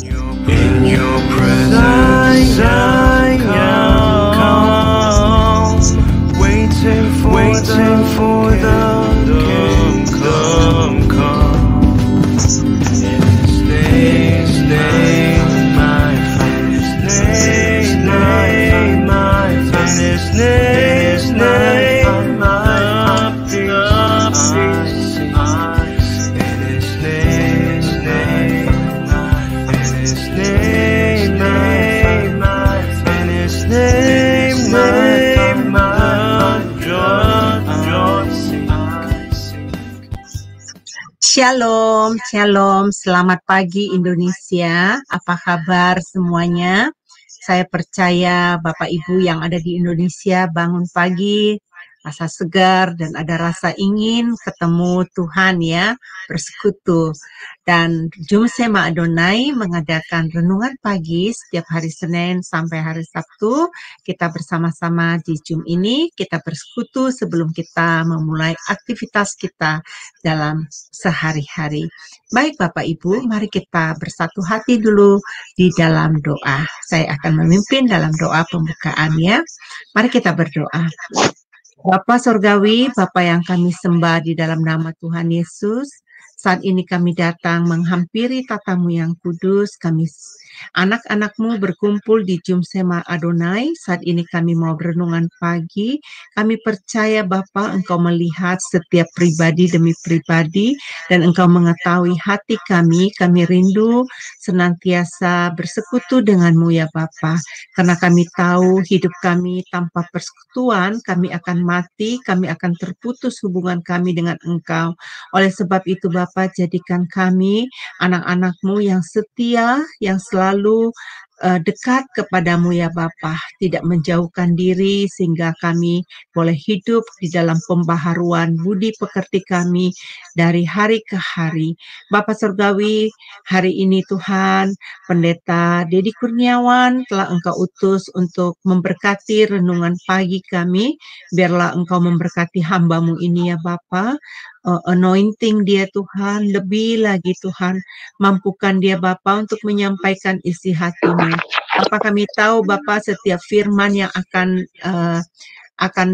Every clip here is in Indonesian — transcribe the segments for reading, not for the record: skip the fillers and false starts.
In your presence I come, waiting for the kingdom come. In His name, my friend, His name, my friend, His name, my peace I see. In His name, His name, in His name, my joy seek. Shalom, shalom, selamat pagi Indonesia. Apa kabar semuanya? Saya percaya Bapak Ibu yang ada di Indonesia bangun pagi, rasa segar dan ada rasa ingin ketemu Tuhan ya, bersekutu. Dan Jum Sema Adonai mengadakan renungan pagi setiap hari Senin sampai hari Sabtu. Kita bersama-sama di Jum ini, kita bersekutu sebelum kita memulai aktivitas kita dalam sehari-hari. Baik Bapak Ibu, mari kita bersatu hati dulu di dalam doa. Saya akan memimpin dalam doa pembukaan ya. Mari kita berdoa. Bapa Sorgawi, Bapa yang kami sembah di dalam nama Tuhan Yesus, saat ini kami datang menghampiri tatamu yang kudus, kami anak-anakmu berkumpul di Jum Sema Adonai. Saat ini kami mau berenungan pagi. Kami percaya Bapa Engkau melihat setiap pribadi demi pribadi dan Engkau mengetahui hati kami. Kami rindu senantiasa bersekutu denganmu ya Bapa. Karena kami tahu hidup kami tanpa persekutuan, kami akan mati, kami akan terputus hubungan kami dengan Engkau. Oleh sebab itu Bapa, jadikan kami anak-anak-Mu yang setia, yang selalu dekat kepadamu ya Bapa, tidak menjauhkan diri sehingga kami boleh hidup di dalam pembaharuan budi pekerti kami dari hari ke hari. Bapa Surgawi, hari ini Tuhan, Pendeta Dedi Kurniawan telah Engkau utus untuk memberkati renungan pagi kami. Biarlah Engkau memberkati hamba-Mu ini ya Bapa. Anointing dia Tuhan, lebih lagi Tuhan, mampukan dia Bapa untuk menyampaikan isi hati-Mu. Bapa, kami tahu Bapa setiap firman yang akan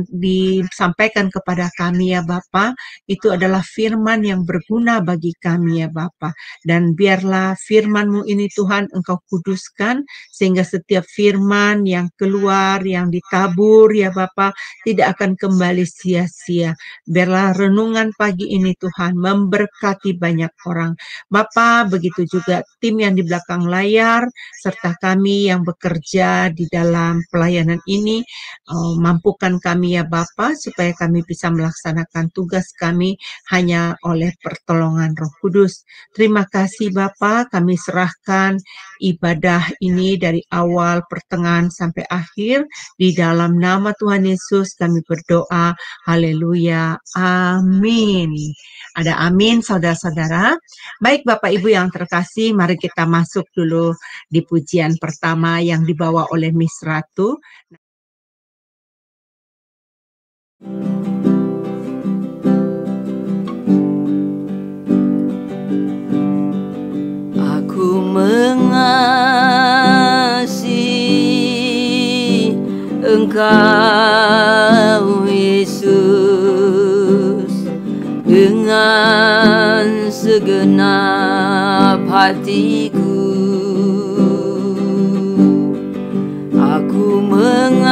disampaikan kepada kami ya Bapa, itu adalah firman yang berguna bagi kami ya Bapa. Dan biarlah firman-Mu ini Tuhan Engkau kuduskan, sehingga setiap firman yang keluar, yang ditabur ya Bapa, tidak akan kembali sia-sia. Biarlah renungan pagi ini Tuhan memberkati banyak orang. Bapa, begitu juga tim yang di belakang layar, serta kami yang bekerja di dalam pelayanan ini, mampukan kami ya Bapa, supaya kami bisa melaksanakan tugas kami hanya oleh pertolongan Roh Kudus. Terima kasih Bapa, kami serahkan ibadah ini dari awal, pertengahan, sampai akhir. Di dalam nama Tuhan Yesus kami berdoa, haleluya, amin. Ada amin saudara-saudara. Baik Bapak Ibu yang terkasih, mari kita masuk dulu di pujian pertama yang dibawa oleh Miss Ratu. Aku mengasihi Engkau Yesus dengan segenap hatiku. Aku mengasihi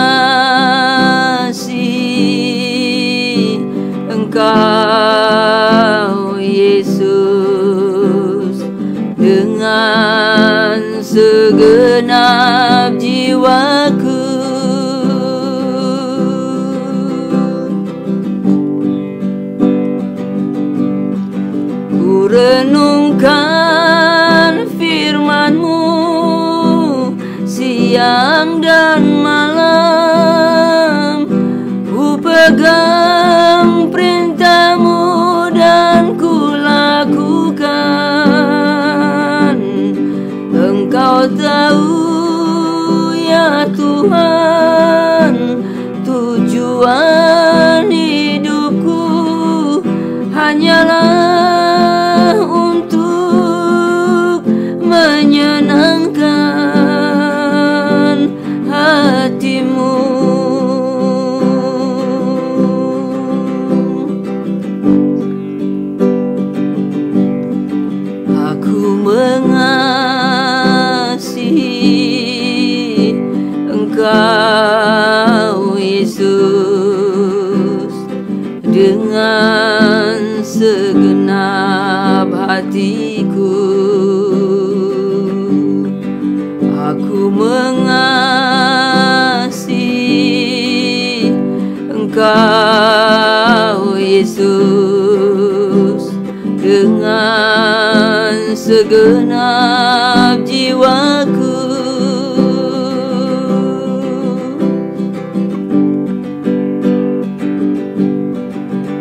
Engkau Yesus dengan segenap jiwaku. Ku renungkan firman-Mu siang dan malam, ku pegang perintah-Mu dan ku lakukan. Engkau tahu ya Tuhan, tujuan hidupku hanyalah untuk menyenangkan Yesus dengan segenap jiwaku.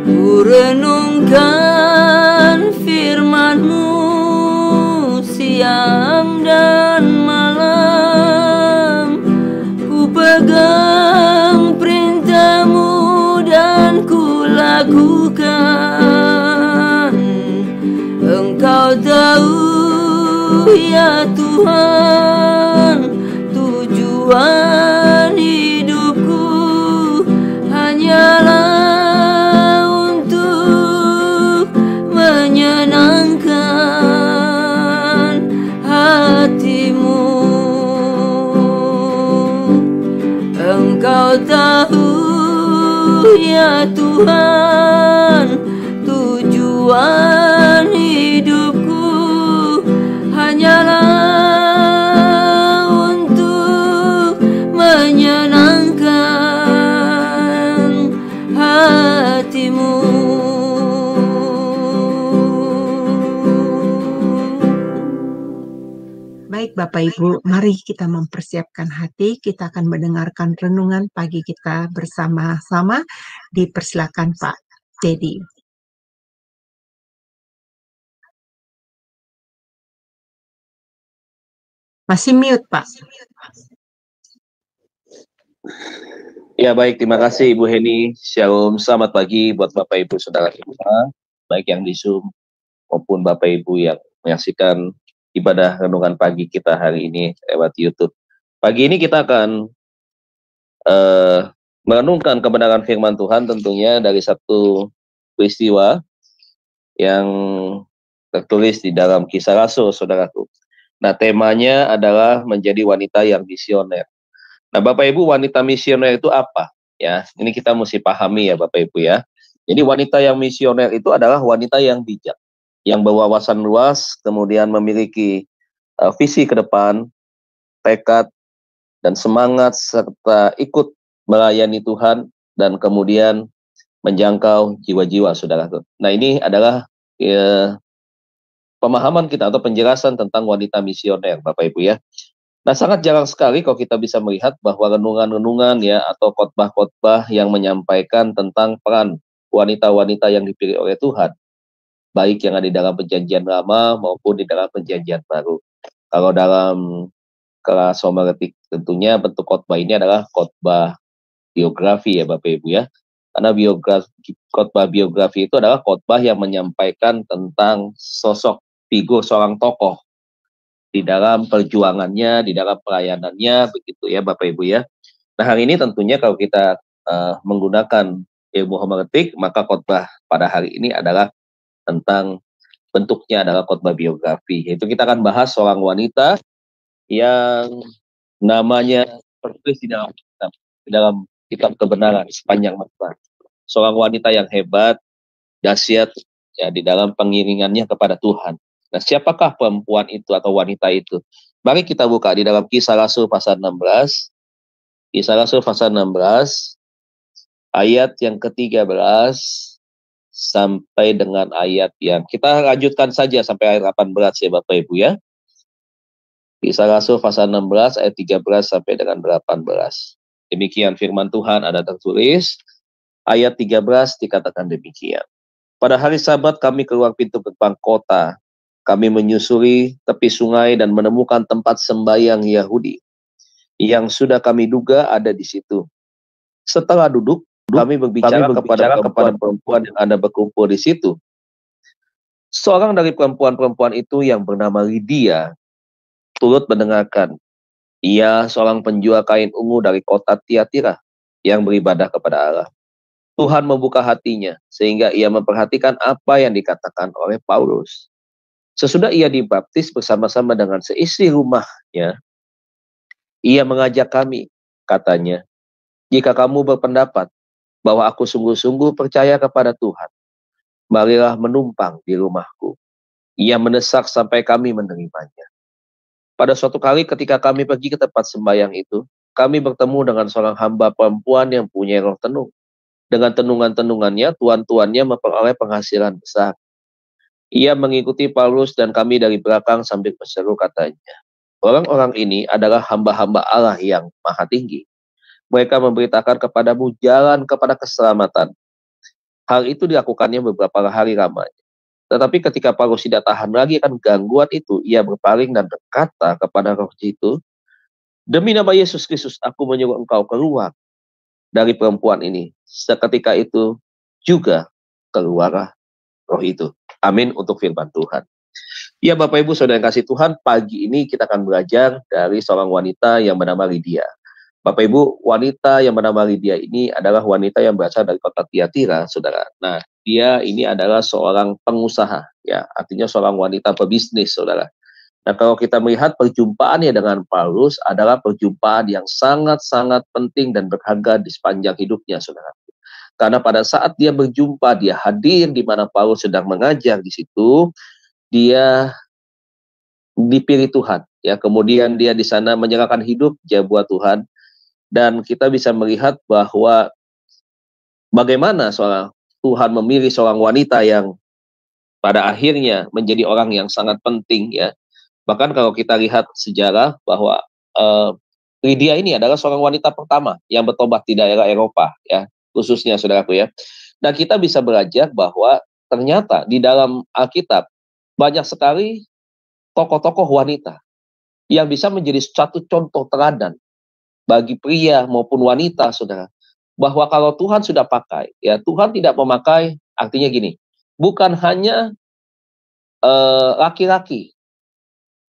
Ku renungkan firman-Mu siang dan malam, ku pegang perintah-Mu dan ku lakukan. Engkau tahu ya Tuhan, tujuan hidupku hanyalah untuk menyenangkan hati-Mu. Engkau tahu ya Tuhan, tujuan hidupku hanyalah untuk menyenangkan hati-Mu. Baik Bapak Ibu, mari kita mempersiapkan hati. Kita akan mendengarkan renungan pagi kita bersama-sama. Dipersilakan Pak Dedi. Masih mute Pak. Ya baik, terima kasih Ibu Heni. Shalom, selamat pagi buat Bapak Ibu Saudara kita, baik yang di Zoom maupun Bapak Ibu yang menyaksikan ibadah renungan pagi kita hari ini lewat YouTube. Pagi ini kita akan merenungkan kebenaran firman Tuhan tentunya dari satu peristiwa yang tertulis di dalam Kisah Rasul, saudaraku. Nah, temanya adalah menjadi wanita yang misioner. Nah, Bapak Ibu, wanita misioner itu apa? Ya, ini kita mesti pahami ya Bapak Ibu ya. Jadi wanita yang misioner itu adalah wanita yang bijak, yang berwawasan luas, kemudian memiliki visi ke depan, tekad, dan semangat, serta ikut melayani Tuhan, dan kemudian menjangkau jiwa-jiwa, saudara. Nah, ini adalah pemahaman kita atau penjelasan tentang wanita misioner, Bapak Ibu ya. Nah, sangat jarang sekali kalau kita bisa melihat bahwa renungan-renungan ya atau khotbah-khotbah yang menyampaikan tentang peran wanita-wanita yang dipilih oleh Tuhan, baik yang ada di dalam perjanjian lama maupun di dalam perjanjian baru. Kalau dalam kelas homiletik tentunya bentuk khotbah ini adalah khotbah biografi ya Bapak Ibu ya. Karena khotbah biografi itu adalah khotbah yang menyampaikan tentang sosok figur seorang tokoh di dalam perjuangannya, di dalam pelayanannya, begitu ya Bapak Ibu ya. Nah, hari ini tentunya kalau kita menggunakan ilmu homiletik, maka khotbah pada hari ini adalah tentang bentuknya adalah khotbah biografi. Yaitu kita akan bahas seorang wanita yang namanya tertulis di dalam kitab kebenaran sepanjang masa. Seorang wanita yang hebat, dahsyat ya di dalam pengiringannya kepada Tuhan. Nah, siapakah perempuan itu atau wanita itu? Mari kita buka di dalam Kisah Rasul pasal 16. Kisah Rasul pasal 16 ayat yang ke-13 sampai dengan ayat yang kita lanjutkan saja sampai ayat 18 ya Bapak Ibu ya. Kisah Rasul pasal 16 ayat 13 sampai dengan 18. Demikian firman Tuhan ada tertulis. Ayat 13 dikatakan demikian. Pada hari Sabat kami keluar pintu gerbang kota. Kami menyusuri tepi sungai dan menemukan tempat sembahyang Yahudi yang sudah kami duga ada di situ. Setelah duduk, kami berbicara kepada perempuan yang ada berkumpul di situ. Seorang dari perempuan-perempuan itu yang bernama Lydia turut mendengarkan. Ia seorang penjual kain ungu dari kota Tiatira yang beribadah kepada Allah. Tuhan membuka hatinya sehingga ia memperhatikan apa yang dikatakan oleh Paulus. Sesudah ia dibaptis bersama-sama dengan seisi rumahnya, ia mengajak kami, katanya, jika kamu berpendapat bahwa aku sungguh-sungguh percaya kepada Tuhan, marilah menumpang di rumahku. Ia mendesak sampai kami menerimanya. Pada suatu kali ketika kami pergi ke tempat sembahyang itu, kami bertemu dengan seorang hamba perempuan yang punya roh tenung. Dengan tenungan-tenungannya, tuan-tuannya memperoleh penghasilan besar. Ia mengikuti Paulus dan kami dari belakang sambil berseru katanya, orang-orang ini adalah hamba-hamba Allah yang maha tinggi. Mereka memberitakan kepadamu jalan kepada keselamatan. Hal itu dilakukannya beberapa hari lamanya. Tetapi ketika Paulus tidak tahan lagi akan gangguan itu, ia berpaling dan berkata kepada roh itu, demi nama Yesus Kristus, aku menyuruh engkau keluar dari perempuan ini. Seketika itu juga keluarlah roh itu. Amin untuk firman Tuhan. Ya Bapak Ibu Saudara yang kasih Tuhan, pagi ini kita akan belajar dari seorang wanita yang bernama Lydia. Bapak Ibu, wanita yang bernama Lydia ini adalah wanita yang berasal dari kota Tiatira, Saudara. Nah, dia ini adalah seorang pengusaha, ya, artinya seorang wanita pebisnis, Saudara. Nah, kalau kita melihat perjumpaannya dengan Paulus adalah perjumpaan yang sangat-sangat penting dan berharga di sepanjang hidupnya, Saudara. Karena pada saat dia berjumpa, dia hadir di mana Paulus sedang mengajar di situ, dia dipilih Tuhan, ya. Kemudian dia di sana menyerahkan hidup dia buat Tuhan, dan kita bisa melihat bahwa bagaimana seorang Tuhan memilih seorang wanita yang pada akhirnya menjadi orang yang sangat penting, ya. Bahkan kalau kita lihat sejarah bahwa Lydia ini adalah seorang wanita pertama yang bertobat di daerah Eropa, ya, khususnya saudaraku, ya. Dan kita bisa belajar bahwa ternyata di dalam Alkitab banyak sekali tokoh-tokoh wanita yang bisa menjadi satu contoh teladan bagi pria maupun wanita, saudara. Bahwa kalau Tuhan sudah pakai, ya, Tuhan tidak memakai, artinya gini, bukan hanya laki-laki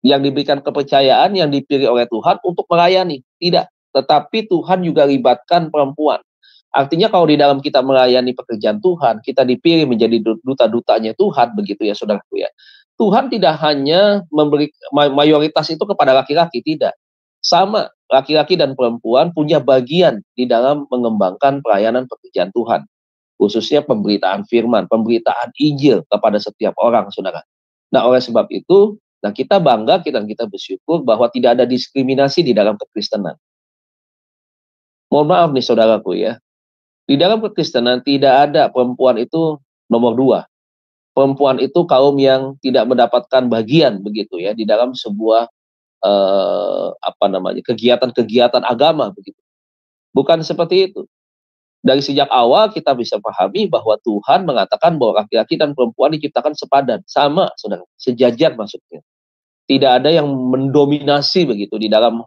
yang diberikan kepercayaan, yang dipilih oleh Tuhan untuk melayani. Tidak. Tetapi Tuhan juga libatkan perempuan. Artinya kalau di dalam kita melayani pekerjaan Tuhan, kita dipilih menjadi duta-dutanya Tuhan, begitu ya saudaraku, ya. Tuhan tidak hanya memberi mayoritas itu kepada laki-laki, tidak. Sama, laki-laki dan perempuan punya bagian di dalam mengembangkan pelayanan pekerjaan Tuhan. Khususnya pemberitaan firman, pemberitaan Injil kepada setiap orang, saudara. Nah, oleh sebab itu, nah, kita bangga dan kita bersyukur bahwa tidak ada diskriminasi di dalam kekristenan. Mohon maaf nih saudaraku, ya. Di dalam kekristenan tidak ada perempuan itu nomor 2. Perempuan itu kaum yang tidak mendapatkan bagian, begitu ya, di dalam sebuah kegiatan-kegiatan agama, begitu. Bukan seperti itu. Dari sejak awal kita bisa pahami bahwa Tuhan mengatakan bahwa laki-laki dan perempuan diciptakan sepadan, sama, saudara, sejajar maksudnya. Tidak ada yang mendominasi begitu di dalam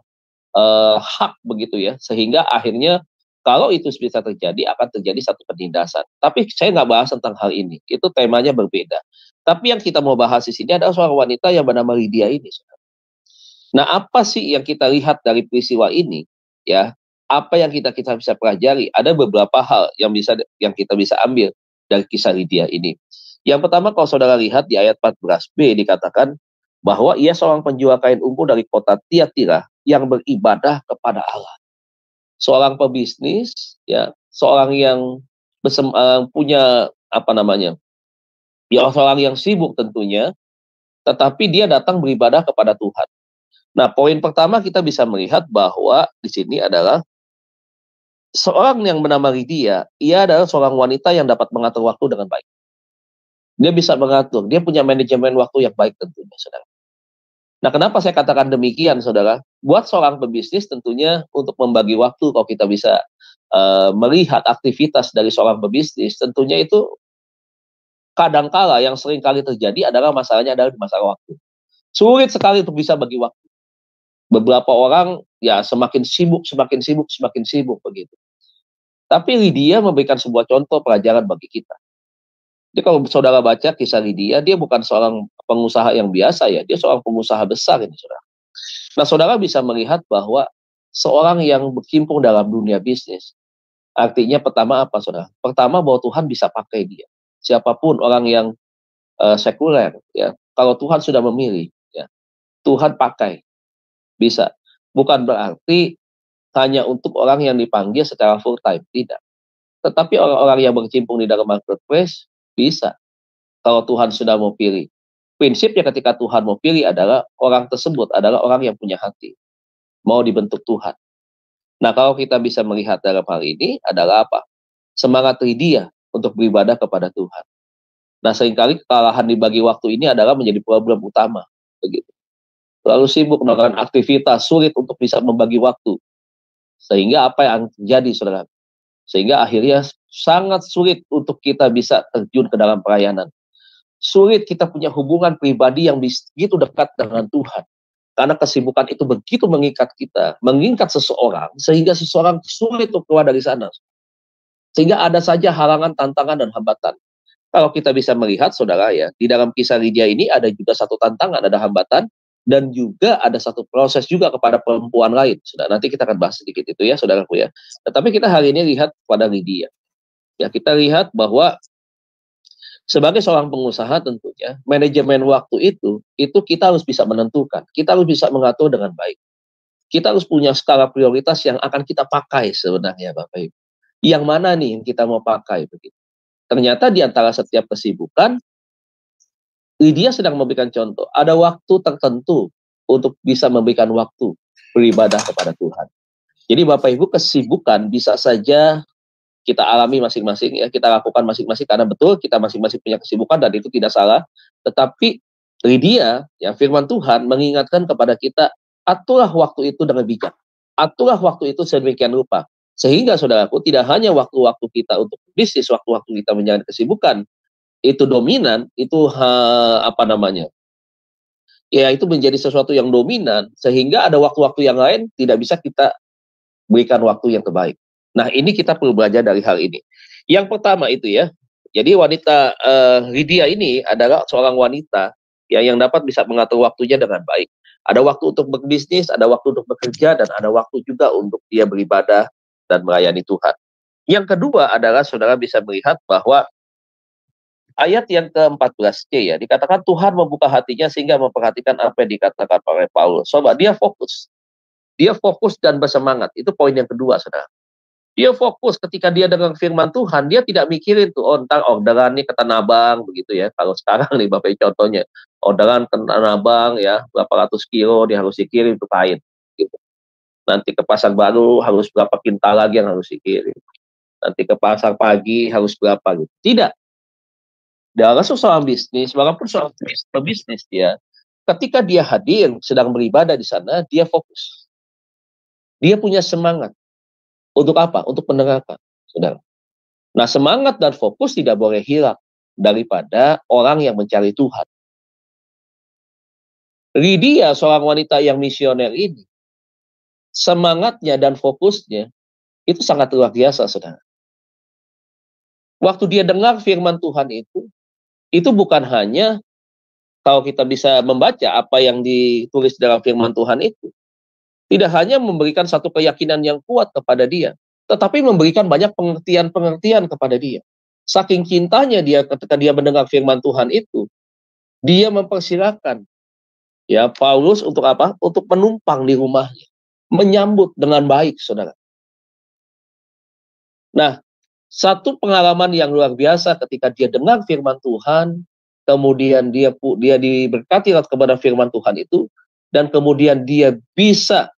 hak, begitu ya, sehingga akhirnya kalau itu bisa terjadi akan terjadi satu penindasan. Tapi saya nggak bahas tentang hal ini, itu temanya berbeda. Tapi yang kita mau bahas di sini adalah seorang wanita yang bernama Lydia ini, saudara. Nah, apa sih yang kita lihat dari peristiwa ini, ya? Apa yang kita bisa pelajari? Ada beberapa hal yang kita bisa ambil dari kisah Lydia ini. Yang pertama, kalau saudara lihat di ayat 14b dikatakan bahwa ia seorang penjual kain ungu dari kota Tiatira yang beribadah kepada Allah. Seorang pebisnis, ya, seorang yang punya ya, seorang yang sibuk tentunya, tetapi dia datang beribadah kepada Tuhan. Nah, poin pertama kita bisa melihat bahwa di sini adalah seorang yang bernama Lydia, ia adalah seorang wanita yang dapat mengatur waktu dengan baik. Dia bisa mengatur, dia punya manajemen waktu yang baik tentunya, saudara. Nah, kenapa saya katakan demikian, saudara? Buat seorang pebisnis tentunya untuk membagi waktu, kalau kita bisa melihat aktivitas dari seorang pebisnis, tentunya itu kadangkala yang sering kali terjadi adalah masalahnya adalah di masalah waktu. Sulit sekali untuk bisa bagi waktu. Beberapa orang ya semakin sibuk begitu. Tapi Lydia memberikan sebuah contoh pelajaran bagi kita. Jadi kalau saudara baca kisah Lydia, dia bukan seorang pengusaha yang biasa, ya, dia seorang pengusaha besar ini, saudara. Nah, saudara bisa melihat bahwa seorang yang berkecimpung dalam dunia bisnis, artinya pertama apa, saudara? Pertama bahwa Tuhan bisa pakai dia. Siapapun orang yang sekuler, ya, kalau Tuhan sudah memilih, ya, Tuhan pakai. Bisa. Bukan berarti hanya untuk orang yang dipanggil secara full time, tidak. Tetapi orang-orang yang berkecimpung di dalam marketplace bisa. Kalau Tuhan sudah mau pilih. Prinsipnya ketika Tuhan mau pilih adalah orang tersebut adalah orang yang punya hati. Mau dibentuk Tuhan. Nah, kalau kita bisa melihat dalam hal ini adalah apa? semangat Lydia untuk beribadah kepada Tuhan. Nah, seringkali kekalahan dibagi waktu ini adalah menjadi problem utama, begitu. Terlalu sibuk melakukan aktivitas, sulit untuk bisa membagi waktu. Sehingga apa yang terjadi, saudara? Sehingga akhirnya sangat sulit untuk kita bisa terjun ke dalam pelayanan. Sulit kita punya hubungan pribadi yang begitu dekat dengan Tuhan. Karena kesibukan itu begitu mengikat kita, mengikat seseorang, sehingga seseorang sulit untuk keluar dari sana. Sehingga ada saja halangan, tantangan, dan hambatan. Kalau kita bisa melihat, saudara, ya, di dalam kisah Lydia ini ada juga satu tantangan, ada hambatan, dan juga ada satu proses juga kepada perempuan lain. Sudah, nanti kita akan bahas sedikit itu ya, saudaraku ya. Tetapi kita hari ini lihat pada Lydia. Ya, kita lihat bahwa sebagai seorang pengusaha tentunya, manajemen waktu itu kita harus bisa menentukan. Kita harus bisa mengatur dengan baik. Kita harus punya skala prioritas yang akan kita pakai sebenarnya, Bapak Ibu. Yang mana nih yang kita mau pakai begitu. Ternyata di antara setiap kesibukan, Lydia sedang memberikan contoh. Ada waktu tertentu untuk bisa memberikan waktu beribadah kepada Tuhan. Jadi Bapak Ibu, kesibukan bisa saja kita alami masing-masing, ya, kita lakukan masing-masing, karena betul kita masing-masing punya kesibukan dan itu tidak salah. Tetapi Lydia, ya, firman Tuhan mengingatkan kepada kita, aturlah waktu itu dengan bijak. Aturlah waktu itu sedemikian rupa. Sehingga saudaraku, tidak hanya waktu-waktu kita untuk bisnis, waktu-waktu kita menjalani kesibukan itu dominan, itu ya itu menjadi sesuatu yang dominan, sehingga ada waktu-waktu yang lain tidak bisa kita berikan waktu yang terbaik. Nah, ini kita perlu belajar dari hal ini. Yang pertama itu ya, jadi wanita Lydia ini adalah seorang wanita ya, yang dapat bisa mengatur waktunya dengan baik. Ada waktu untuk berbisnis, ada waktu untuk bekerja, dan ada waktu juga untuk dia beribadah dan melayani Tuhan. Yang kedua adalah saudara bisa melihat bahwa ayat yang ke-14c ya, dikatakan Tuhan membuka hatinya sehingga memperhatikan apa yang dikatakan oleh Paulus. Coba, dia fokus dan bersemangat. Itu poin yang kedua, saudara. Dia fokus ketika dia dengar firman Tuhan, dia tidak mikirin tuh, oh ntar orderan nih ke Tanah Abang, begitu ya. Kalau sekarang nih Bapak contohnya, orderan ke Tanah Abang ya, berapa ratus kilo dia harus dikirim untuk kain. Gitu. Nanti ke Pasar Baru harus berapa kintal lagi yang harus dikirim. Nanti ke Pasar Pagi harus berapa gitu. Tidak. Dalam seorang bisnis, walaupun seorang pebisnis dia, ketika dia hadir, sedang beribadah di sana, dia fokus. Dia punya semangat. Untuk apa? Untuk mendengarkan, saudara. Nah, semangat dan fokus tidak boleh hilang daripada orang yang mencari Tuhan. Lydia, seorang wanita yang misioner ini, semangatnya dan fokusnya itu sangat luar biasa, saudara. Waktu dia dengar firman Tuhan itu bukan hanya kalau kita bisa membaca apa yang ditulis dalam firman Tuhan itu, tidak hanya memberikan satu keyakinan yang kuat kepada dia, tetapi memberikan banyak pengertian-pengertian kepada dia. Saking cintanya dia ketika dia mendengar firman Tuhan itu, dia mempersilahkan ya Paulus untuk apa? Untuk menumpang di rumahnya, menyambut dengan baik, saudara. Nah, satu pengalaman yang luar biasa ketika dia dengar firman Tuhan, kemudian dia diberkati kepada firman Tuhan itu, dan kemudian dia bisa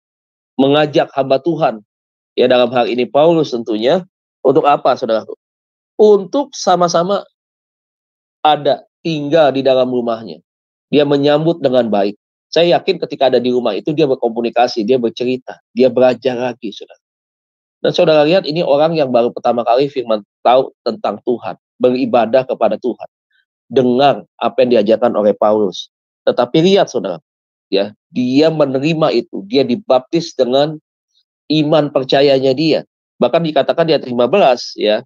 mengajak hamba Tuhan, ya dalam hal ini Paulus tentunya, untuk apa, saudara? Untuk sama-sama ada tinggal di dalam rumahnya. Dia menyambut dengan baik. Saya yakin ketika ada di rumah itu dia berkomunikasi, dia bercerita, dia belajar lagi, saudara. Dan saudara lihat, ini orang yang baru pertama kali firman tahu tentang Tuhan, beribadah kepada Tuhan, dengar apa yang diajarkan oleh Paulus. Tetapi lihat, saudara, ya, dia menerima itu, dia dibaptis dengan iman percayanya dia. Bahkan dikatakan di ayat 15, ya,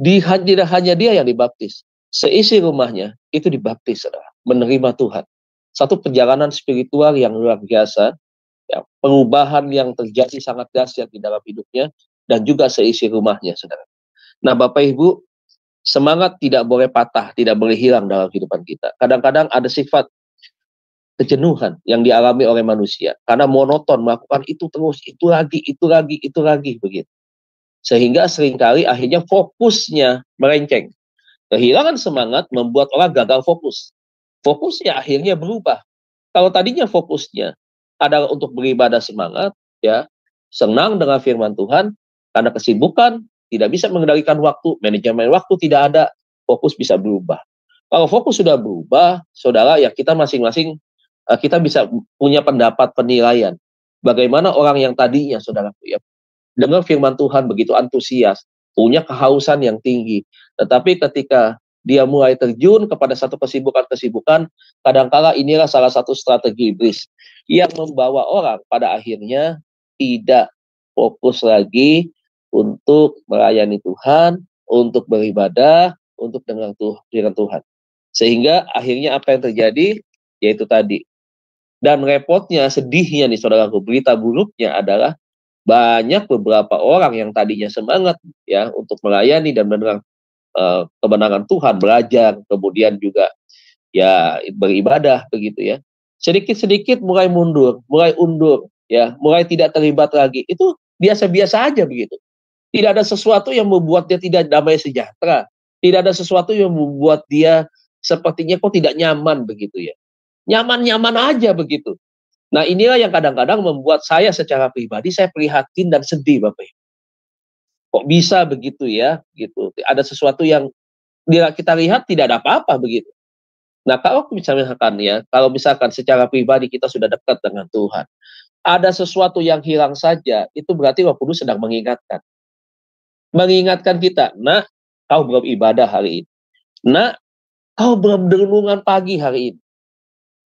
tidak hanya dia yang dibaptis, seisi rumahnya itu dibaptis, saudara, menerima Tuhan. Satu perjalanan spiritual yang luar biasa, ya, perubahan yang terjadi sangat dahsyat di dalam hidupnya dan juga seisi rumahnya, saudara. Nah, Bapak Ibu, semangat tidak boleh patah, tidak boleh hilang dalam kehidupan kita. Kadang-kadang ada sifat kejenuhan yang dialami oleh manusia karena monoton melakukan itu terus, itu lagi begitu. Sehingga seringkali akhirnya fokusnya melenceng. Kehilangan semangat membuat orang gagal fokus. Fokusnya akhirnya berubah. Kalau tadinya fokusnya adalah untuk beribadah semangat, ya, senang dengan firman Tuhan, karena kesibukan, tidak bisa mengendalikan waktu, manajemen waktu tidak ada, fokus bisa berubah. Kalau fokus sudah berubah, saudara, ya kita masing-masing kita bisa punya pendapat penilaian. Bagaimana orang yang tadinya, saudara, ya, dengar firman Tuhan begitu antusias, punya kehausan yang tinggi, tetapi ketika dia mulai terjun kepada satu kesibukan-kesibukan, kadangkala inilah salah satu strategi iblis yang membawa orang pada akhirnya tidak fokus lagi untuk melayani Tuhan, untuk beribadah, untuk dengan Tuhan. Sehingga akhirnya apa yang terjadi? Yaitu tadi. Dan repotnya, sedihnya nih saudaraku, berita buruknya adalah banyak beberapa orang yang tadinya semangat ya untuk melayani dan mendengar kebenaran Tuhan, belajar, kemudian juga ya beribadah begitu ya. Sedikit-sedikit mulai mundur, mulai undur, ya, mulai tidak terlibat lagi. Itu biasa-biasa aja begitu. Tidak ada sesuatu yang membuat dia tidak damai sejahtera. Tidak ada sesuatu yang membuat dia sepertinya kok tidak nyaman begitu ya. Nyaman-nyaman aja begitu. Nah, inilah yang kadang-kadang membuat saya secara pribadi saya prihatin dan sedih, Bapak Ibu. Kok bisa begitu ya, gitu. Ada sesuatu yang kita lihat tidak ada apa-apa begitu. Nah, kalau misalkan ya, kalau misalkan secara pribadi kita sudah dekat dengan Tuhan, ada sesuatu yang hilang saja, itu berarti Roh Kudus sedang mengingatkan. Mengingatkan kita, nah, kau belum ibadah hari ini. Nah, kau belum renungan pagi hari ini.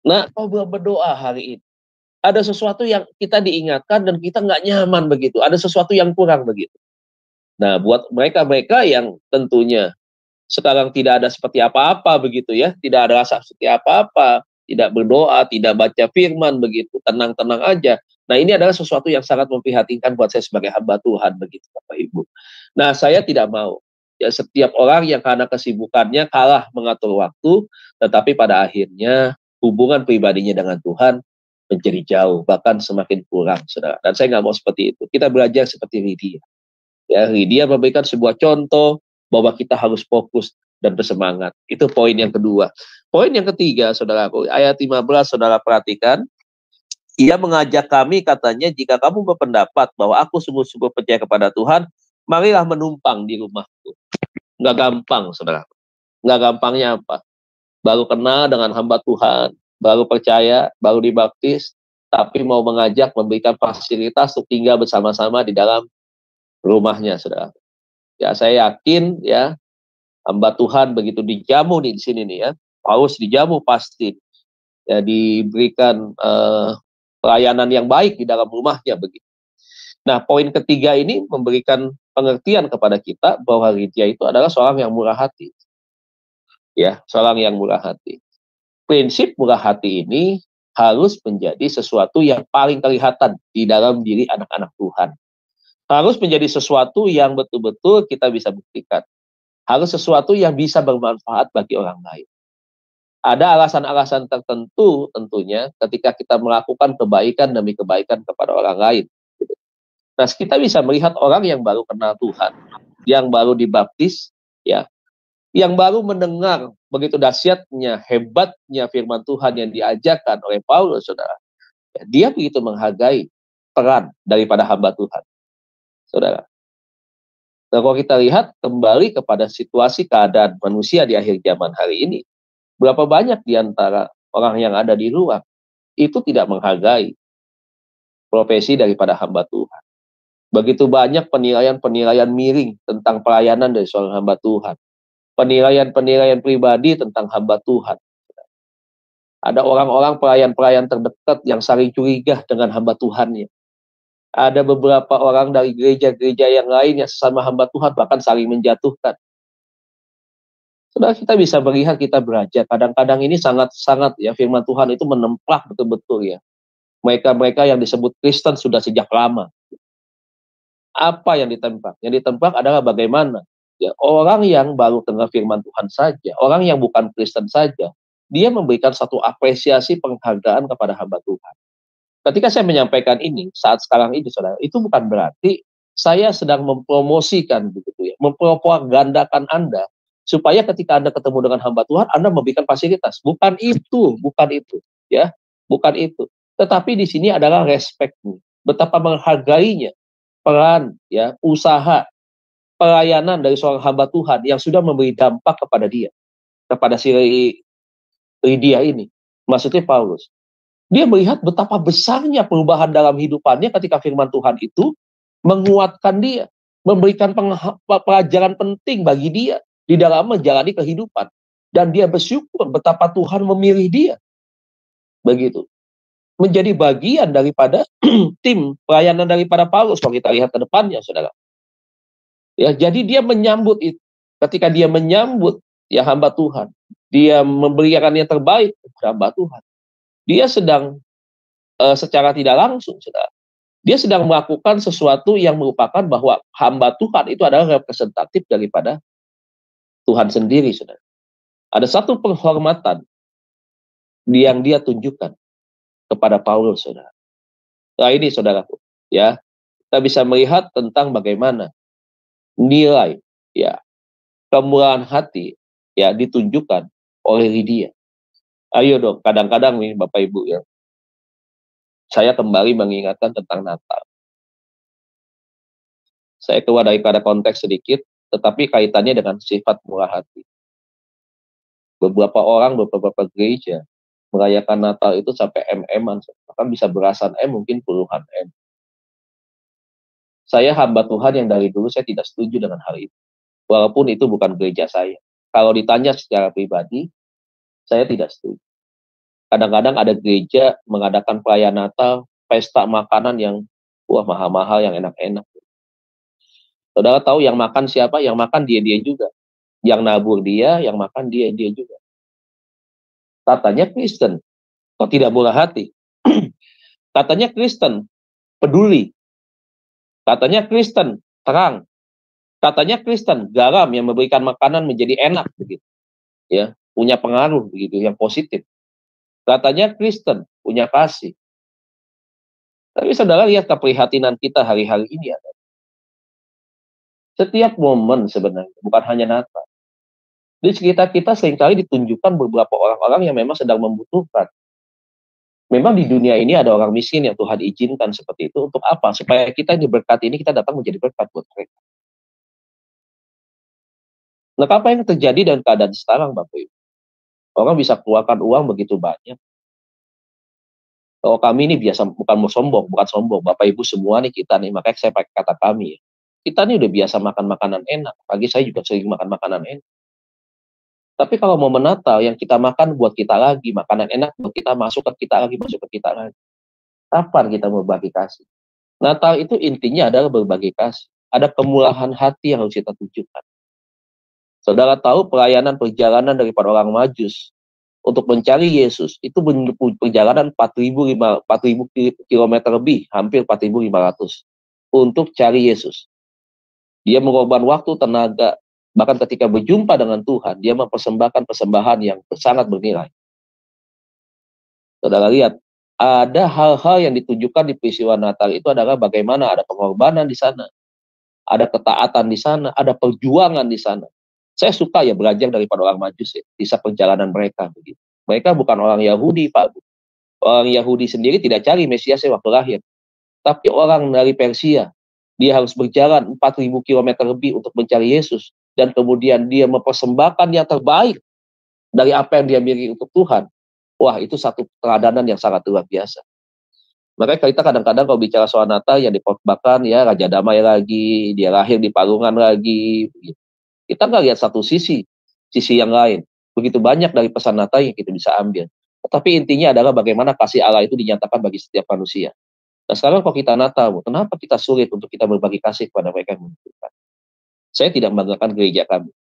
Nah, kau belum berdoa hari ini. Ada sesuatu yang kita diingatkan dan kita nggak nyaman begitu. Ada sesuatu yang kurang begitu. Nah, buat mereka-mereka yang tentunya sekarang tidak ada seperti apa-apa begitu ya, tidak ada rasa seperti apa-apa, tidak berdoa, tidak baca firman begitu, tenang-tenang aja. Nah, ini adalah sesuatu yang sangat memprihatinkan buat saya sebagai hamba Tuhan begitu, Bapak Ibu. Nah, saya tidak mau ya setiap orang yang karena kesibukannya kalah mengatur waktu, tetapi pada akhirnya hubungan pribadinya dengan Tuhan menjadi jauh, bahkan semakin kurang, saudara. Dan saya nggak mau seperti itu. Kita belajar seperti Lydia. Ya, Lydia memberikan sebuah contoh bahwa kita harus fokus dan bersemangat. Itu poin yang kedua. Poin yang ketiga, saudaraku, ayat 15, saudara perhatikan. Ia mengajak kami, katanya, jika kamu berpendapat bahwa aku sungguh-sungguh percaya kepada Tuhan, marilah menumpang di rumahku. Nggak gampang, saudara. Nggak gampangnya apa? Baru kenal dengan hamba Tuhan, baru percaya, baru dibaptis, tapi mau mengajak, memberikan fasilitas untuk tinggal bersama-sama di dalam rumahnya, saudara. Ya, saya yakin ya hamba Tuhan begitu dijamu nih di sini nih ya. Paulus dijamu pasti ya, diberikan pelayanan yang baik di dalam rumahnya begitu. Nah, poin ketiga ini memberikan pengertian kepada kita bahwa Lydia itu adalah seorang yang murah hati. Ya, seorang yang murah hati. Prinsip murah hati ini harus menjadi sesuatu yang paling kelihatan di dalam diri anak-anak Tuhan. Harus menjadi sesuatu yang betul-betul kita bisa buktikan. Harus sesuatu yang bisa bermanfaat bagi orang lain. Ada alasan-alasan tertentu tentunya ketika kita melakukan kebaikan demi kebaikan kepada orang lain. Nah, kita bisa melihat orang yang baru kenal Tuhan, yang baru dibaptis, ya, yang baru mendengar begitu dahsyatnya, hebatnya firman Tuhan yang diajarkan oleh Paulus, saudara. Ya, dia begitu menghargai peran daripada hamba Tuhan, saudara. Nah, kalau kita lihat kembali kepada situasi keadaan manusia di akhir zaman hari ini, berapa banyak di antara orang yang ada di luar itu tidak menghargai profesi daripada hamba Tuhan. Begitu banyak penilaian-penilaian miring tentang pelayanan dari seorang hamba Tuhan. Penilaian-penilaian pribadi tentang hamba Tuhan. Ada orang-orang pelayan-pelayan terdekat yang saling curiga dengan hamba Tuhannya. Ada beberapa orang dari gereja-gereja yang lain yang sesama hamba Tuhan bahkan saling menjatuhkan. Saudara, kita bisa melihat, kita belajar. Kadang-kadang ini sangat-sangat ya firman Tuhan itu menemplak betul-betul ya. Mereka-mereka yang disebut Kristen sudah sejak lama. Apa yang ditemplak? Yang ditemplak adalah bagaimana ya orang yang baru dengar firman Tuhan saja, orang yang bukan Kristen saja, dia memberikan satu apresiasi penghargaan kepada hamba Tuhan. Ketika saya menyampaikan ini saat sekarang ini, saudara, itu bukan berarti saya sedang mempromosikan begitu ya, mempropagandakan Anda supaya ketika Anda ketemu dengan hamba Tuhan, Anda memberikan fasilitas. Bukan itu, ya, bukan itu. Tetapi di sini adalah respect, betapa menghargainya peran, ya, usaha pelayanan dari seorang hamba Tuhan yang sudah memberi dampak kepada dia, kepada si Lydia ini, maksudnya Paulus. Dia melihat betapa besarnya perubahan dalam hidupannya ketika firman Tuhan itu menguatkan dia, memberikan pelajaran penting bagi dia di dalam menjalani kehidupan. Dan dia bersyukur betapa Tuhan memilih dia. Begitu. Menjadi bagian daripada tim pelayanan daripada Paulus. Kalau kita lihat ke depannya, saudara. Ya, jadi dia menyambut itu. Ketika dia menyambut ya hamba Tuhan, dia memberikan yang terbaik kepada hamba Tuhan. Dia sedang secara tidak langsung, saudara, dia sedang melakukan sesuatu yang merupakan bahwa hamba Tuhan itu adalah representatif daripada Tuhan sendiri, saudara. Ada satu penghormatan yang dia tunjukkan kepada Paulus, saudara. Nah ini, saudaraku, ya, kita bisa melihat tentang bagaimana nilai, ya, kemurahan hati, ya, ditunjukkan oleh Lydia. Ayo dong, kadang-kadang nih Bapak Ibu, ya, saya kembali mengingatkan tentang Natal. Saya keluar daripada konteks sedikit, tetapi kaitannya dengan sifat murah hati. Beberapa orang, beberapa gereja merayakan Natal itu sampai M-an, bahkan bisa belasan M, mungkin puluhan M. Saya hamba Tuhan yang dari dulu saya tidak setuju dengan hal itu. Walaupun itu bukan gereja saya. Kalau ditanya secara pribadi, saya tidak setuju. Kadang-kadang ada gereja mengadakan perayaan Natal, pesta makanan yang mahal-mahal, yang enak-enak. Saudara tahu yang makan siapa? Yang makan dia juga. Yang nabur dia, yang makan dia juga. Katanya Kristen, kok tidak murah hati? Katanya Kristen, peduli. Katanya Kristen, terang. Katanya Kristen, garam yang memberikan makanan menjadi enak, begitu. Ya, punya pengaruh begitu yang positif. Katanya Kristen, punya kasih. Tapi saudara lihat keprihatinan kita hari-hari ini ada. Setiap momen sebenarnya, bukan hanya Natal. Di sekitar kita seringkali ditunjukkan beberapa orang-orang yang memang sedang membutuhkan. Memang di dunia ini ada orang miskin yang Tuhan izinkan seperti itu. Untuk apa? Supaya kita diberkati ini, kita datang menjadi berkat buat mereka. Nah, apa yang terjadi dengan keadaan sekarang, Bapak Ibu? Orang bisa keluarkan uang begitu banyak. Oh, kami ini biasa, bukan sombong. Bapak Ibu semua nih, kita nih, makanya saya pakai kata kami. Kita nih udah biasa makan makanan enak. Pagi saya juga sering makan makanan enak. Tapi kalau momen Natal yang kita makan buat kita lagi, makanan enak buat kita masuk ke kita lagi. Kapan kita mau berbagi kasih? Natal itu intinya adalah berbagi kasih. Ada kemurahan hati yang harus kita tunjukkan. Saudara tahu pelayanan perjalanan daripada orang Majus untuk mencari Yesus itu perjalanan 4.000 km lebih, hampir 4.500 untuk cari Yesus. Dia mengorbankan waktu, tenaga, bahkan ketika berjumpa dengan Tuhan, dia mempersembahkan persembahan yang sangat bernilai. Saudara lihat, ada hal-hal yang ditunjukkan di peristiwa Natal itu adalah bagaimana ada pengorbanan di sana, ada ketaatan di sana, ada perjuangan di sana. Saya suka ya belajar daripada orang Majus ya, kisah perjalanan mereka begitu. Mereka bukan orang Yahudi, Pak. Orang Yahudi sendiri tidak cari Mesias waktu lahir. Tapi orang dari Persia, dia harus berjalan 4.000 km lebih untuk mencari Yesus. Dan kemudian dia mempersembahkan yang terbaik dari apa yang dia miliki untuk Tuhan. Wah, itu satu keteladanan yang sangat luar biasa. Makanya kita kadang-kadang kalau bicara soal Natal, yang dipersembahkan ya Raja Damai lagi, dia lahir di Palungan lagi, begitu. Kita nggak lihat satu sisi yang lain. Begitu banyak dari pesan Natal yang kita bisa ambil. Tapi intinya adalah bagaimana kasih Allah itu dinyatakan bagi setiap manusia. Nah sekarang kalau kita Natal, kenapa kita sulit untuk kita berbagi kasih kepada mereka yang membutuhkan? Saya tidak membanggakan gereja kami.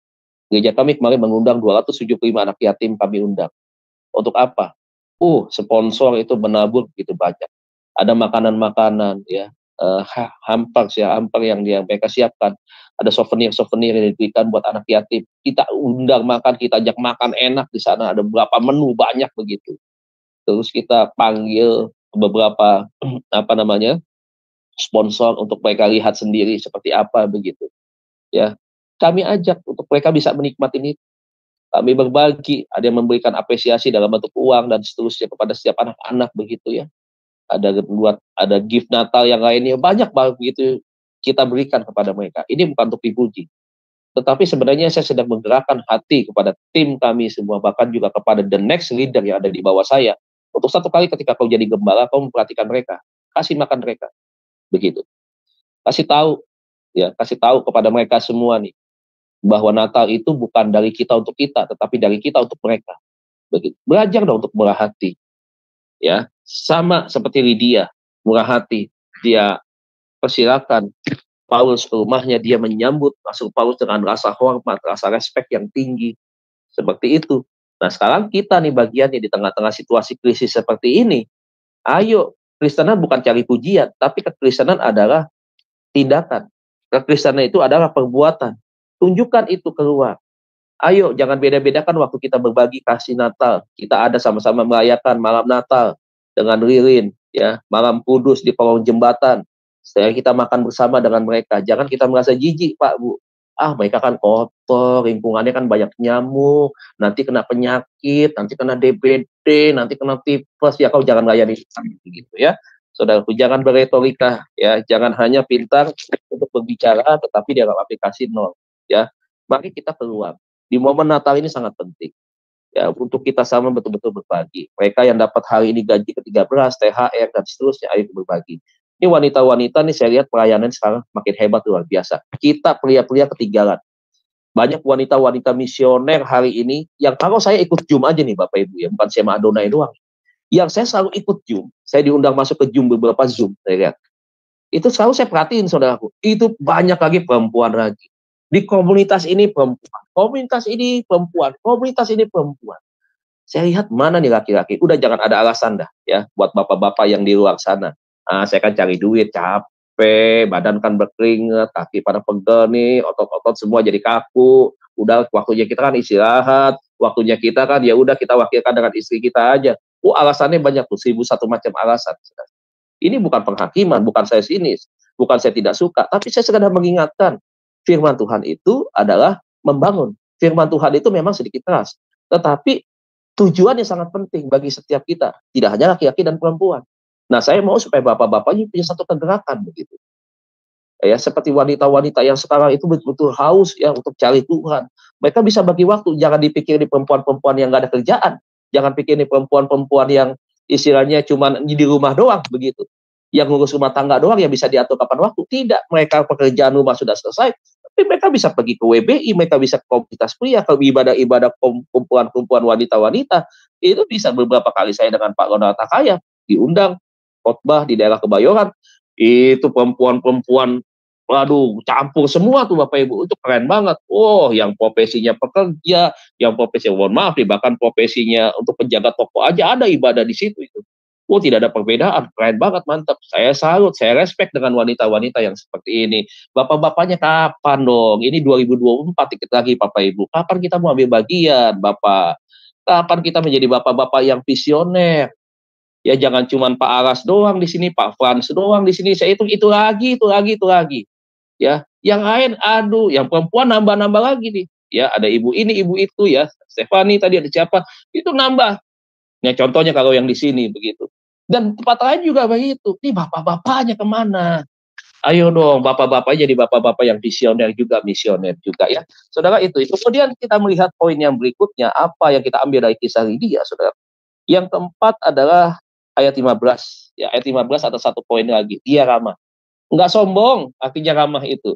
Gereja kami kemarin mengundang 275 anak yatim kami undang. Untuk apa? Sponsor itu menabur begitu banyak. Ada makanan-makanan, ya, hamper yang mereka siapkan. Ada souvenir yang diberikan buat anak yatim. Kita undang makan, kita ajak makan enak di sana. Ada beberapa menu banyak begitu. Terus kita panggil beberapa sponsor untuk mereka lihat sendiri seperti apa begitu. Ya, kami ajak untuk mereka bisa menikmati ini. Kami berbagi, ada yang memberikan apresiasi dalam bentuk uang dan seterusnya kepada setiap anak-anak begitu ya. Ada gift Natal yang lainnya banyak banget begitu. kita berikan kepada mereka. Ini bukan untuk dipuji, tetapi sebenarnya saya sedang menggerakkan hati kepada tim kami semua, bahkan juga kepada the next leader yang ada di bawah saya. Untuk satu kali ketika kau jadi gembala, kau memperhatikan mereka, kasih makan mereka, begitu. Kasih tahu, ya, kasih tahu kepada mereka semua nih, bahwa Natal itu bukan dari kita untuk kita, tetapi dari kita untuk mereka. Begitu. Belajar dong untuk murah hati, ya, sama seperti Lydia, murah hati. Dia persilakan Paulus ke rumahnya, dia menyambut masuk Paulus dengan rasa hormat, rasa respek yang tinggi, seperti itu. Nah sekarang kita nih bagiannya di tengah-tengah situasi krisis seperti ini, ayo, Kristenan bukan cari pujian, tapi kekristenan adalah tindakan. Kekristenan itu adalah perbuatan. Tunjukkan itu keluar. Ayo, jangan beda-bedakan waktu kita berbagi kasih Natal. Kita ada sama-sama merayakan malam Natal dengan lilin, ya, malam kudus di kolong jembatan. Setelah kita makan bersama dengan mereka. Jangan kita merasa jijik, Pak, Bu. Ah, mereka kan kotor, lingkungannya kan banyak nyamuk, nanti kena penyakit, nanti kena DBD, nanti kena tipes. Ya, kau jangan layani gitu, ya. Saudaraku, jangan beretorika, ya. Jangan hanya pintar untuk berbicara, tetapi dalam aplikasi nol, ya. Mari kita keluar. Di momen Natal ini sangat penting, ya, untuk kita sama betul-betul berbagi. Mereka yang dapat hari ini gaji ke-13, THR, dan seterusnya, ayo berbagi. Ini wanita-wanita nih saya lihat pelayanan sekarang makin hebat, luar biasa. Kita pria-pria ketinggalan. Banyak wanita-wanita misioner hari ini yang kalau saya ikut Zoom aja nih Bapak Ibu, ya, bukan Sema Adonai doang. Yang saya selalu ikut Zoom, saya diundang masuk ke Zoom beberapa Zoom, saya lihat. Itu selalu saya perhatiin, saudaraku. Itu banyak lagi perempuan lagi. Di komunitas ini perempuan, komunitas ini perempuan, komunitas ini perempuan. Saya lihat mana nih laki-laki. Udah jangan ada alasan dah, ya, buat bapak-bapak yang di luar sana. Ah, saya kan cari duit, capek, badan kan berkeringat, kaki pada pegel nih, otot-otot semua jadi kaku. Udah waktunya kita kan istirahat, waktunya kita kan ya udah kita wakilkan dengan istri kita aja. Alasannya banyak tuh, 1001 macam alasan. Ini bukan penghakiman, bukan saya sinis, bukan saya tidak suka, tapi saya sekadar mengingatkan, firman Tuhan itu adalah membangun. Firman Tuhan itu memang sedikit keras, tetapi tujuannya sangat penting bagi setiap kita, tidak hanya laki-laki dan perempuan. Nah, saya mau supaya bapak-bapaknya punya satu kegerakan begitu. Ya, seperti wanita-wanita yang sekarang itu betul-betul haus ya untuk cari Tuhan. Mereka bisa bagi waktu, jangan dipikir di perempuan-perempuan yang nggak ada kerjaan. Jangan pikir di perempuan-perempuan yang istilahnya cuma di rumah doang begitu. Yang ngurus rumah tangga doang yang bisa diatur kapan waktu. Tidak, mereka pekerjaan rumah sudah selesai. Tapi mereka bisa pergi ke WBI, mereka bisa ke komunitas pria, ke ibadah-ibadah perempuan-perempuan wanita-wanita. Itu bisa beberapa kali saya dengan Pak Ronald Takaya diundang khotbah di daerah Kebayoran, itu perempuan-perempuan, waduh, campur semua tuh Bapak Ibu, itu keren banget. Oh, yang profesinya pekerja, yang profesinya, mohon maaf nih, bahkan profesinya untuk penjaga toko aja ada ibadah di situ itu. Oh, tidak ada perbedaan, keren banget, mantap. Saya salut, saya respect dengan wanita-wanita yang seperti ini. Bapak-bapaknya kapan dong? Ini 2024 dikit lagi Bapak Ibu. Kapan kita mau ambil bagian, Bapak? Kapan kita menjadi bapak-bapak yang visioner? Ya jangan cuma Pak Aras doang di sini, Pak Frans doang di sini. Saya hitung itu lagi. Ya, yang lain aduh, yang perempuan nambah-nambah lagi nih. Ya, ada ibu ini, ibu itu ya. Stefani tadi ada siapa? Itu nambah. Ya contohnya kalau yang di sini begitu. Dan tempat lain juga begitu. Nih bapak-bapaknya kemana? Ayo dong, bapak-bapak jadi bapak-bapak yang visioner juga, misioner juga ya. Saudara itu. Kemudian kita melihat poin yang berikutnya, apa yang kita ambil dari kisah Lydia, saudara. Yang keempat adalah ayat 15. Ya, ayat 15 ada satu poin lagi. Dia ramah. Enggak sombong, artinya ramah itu.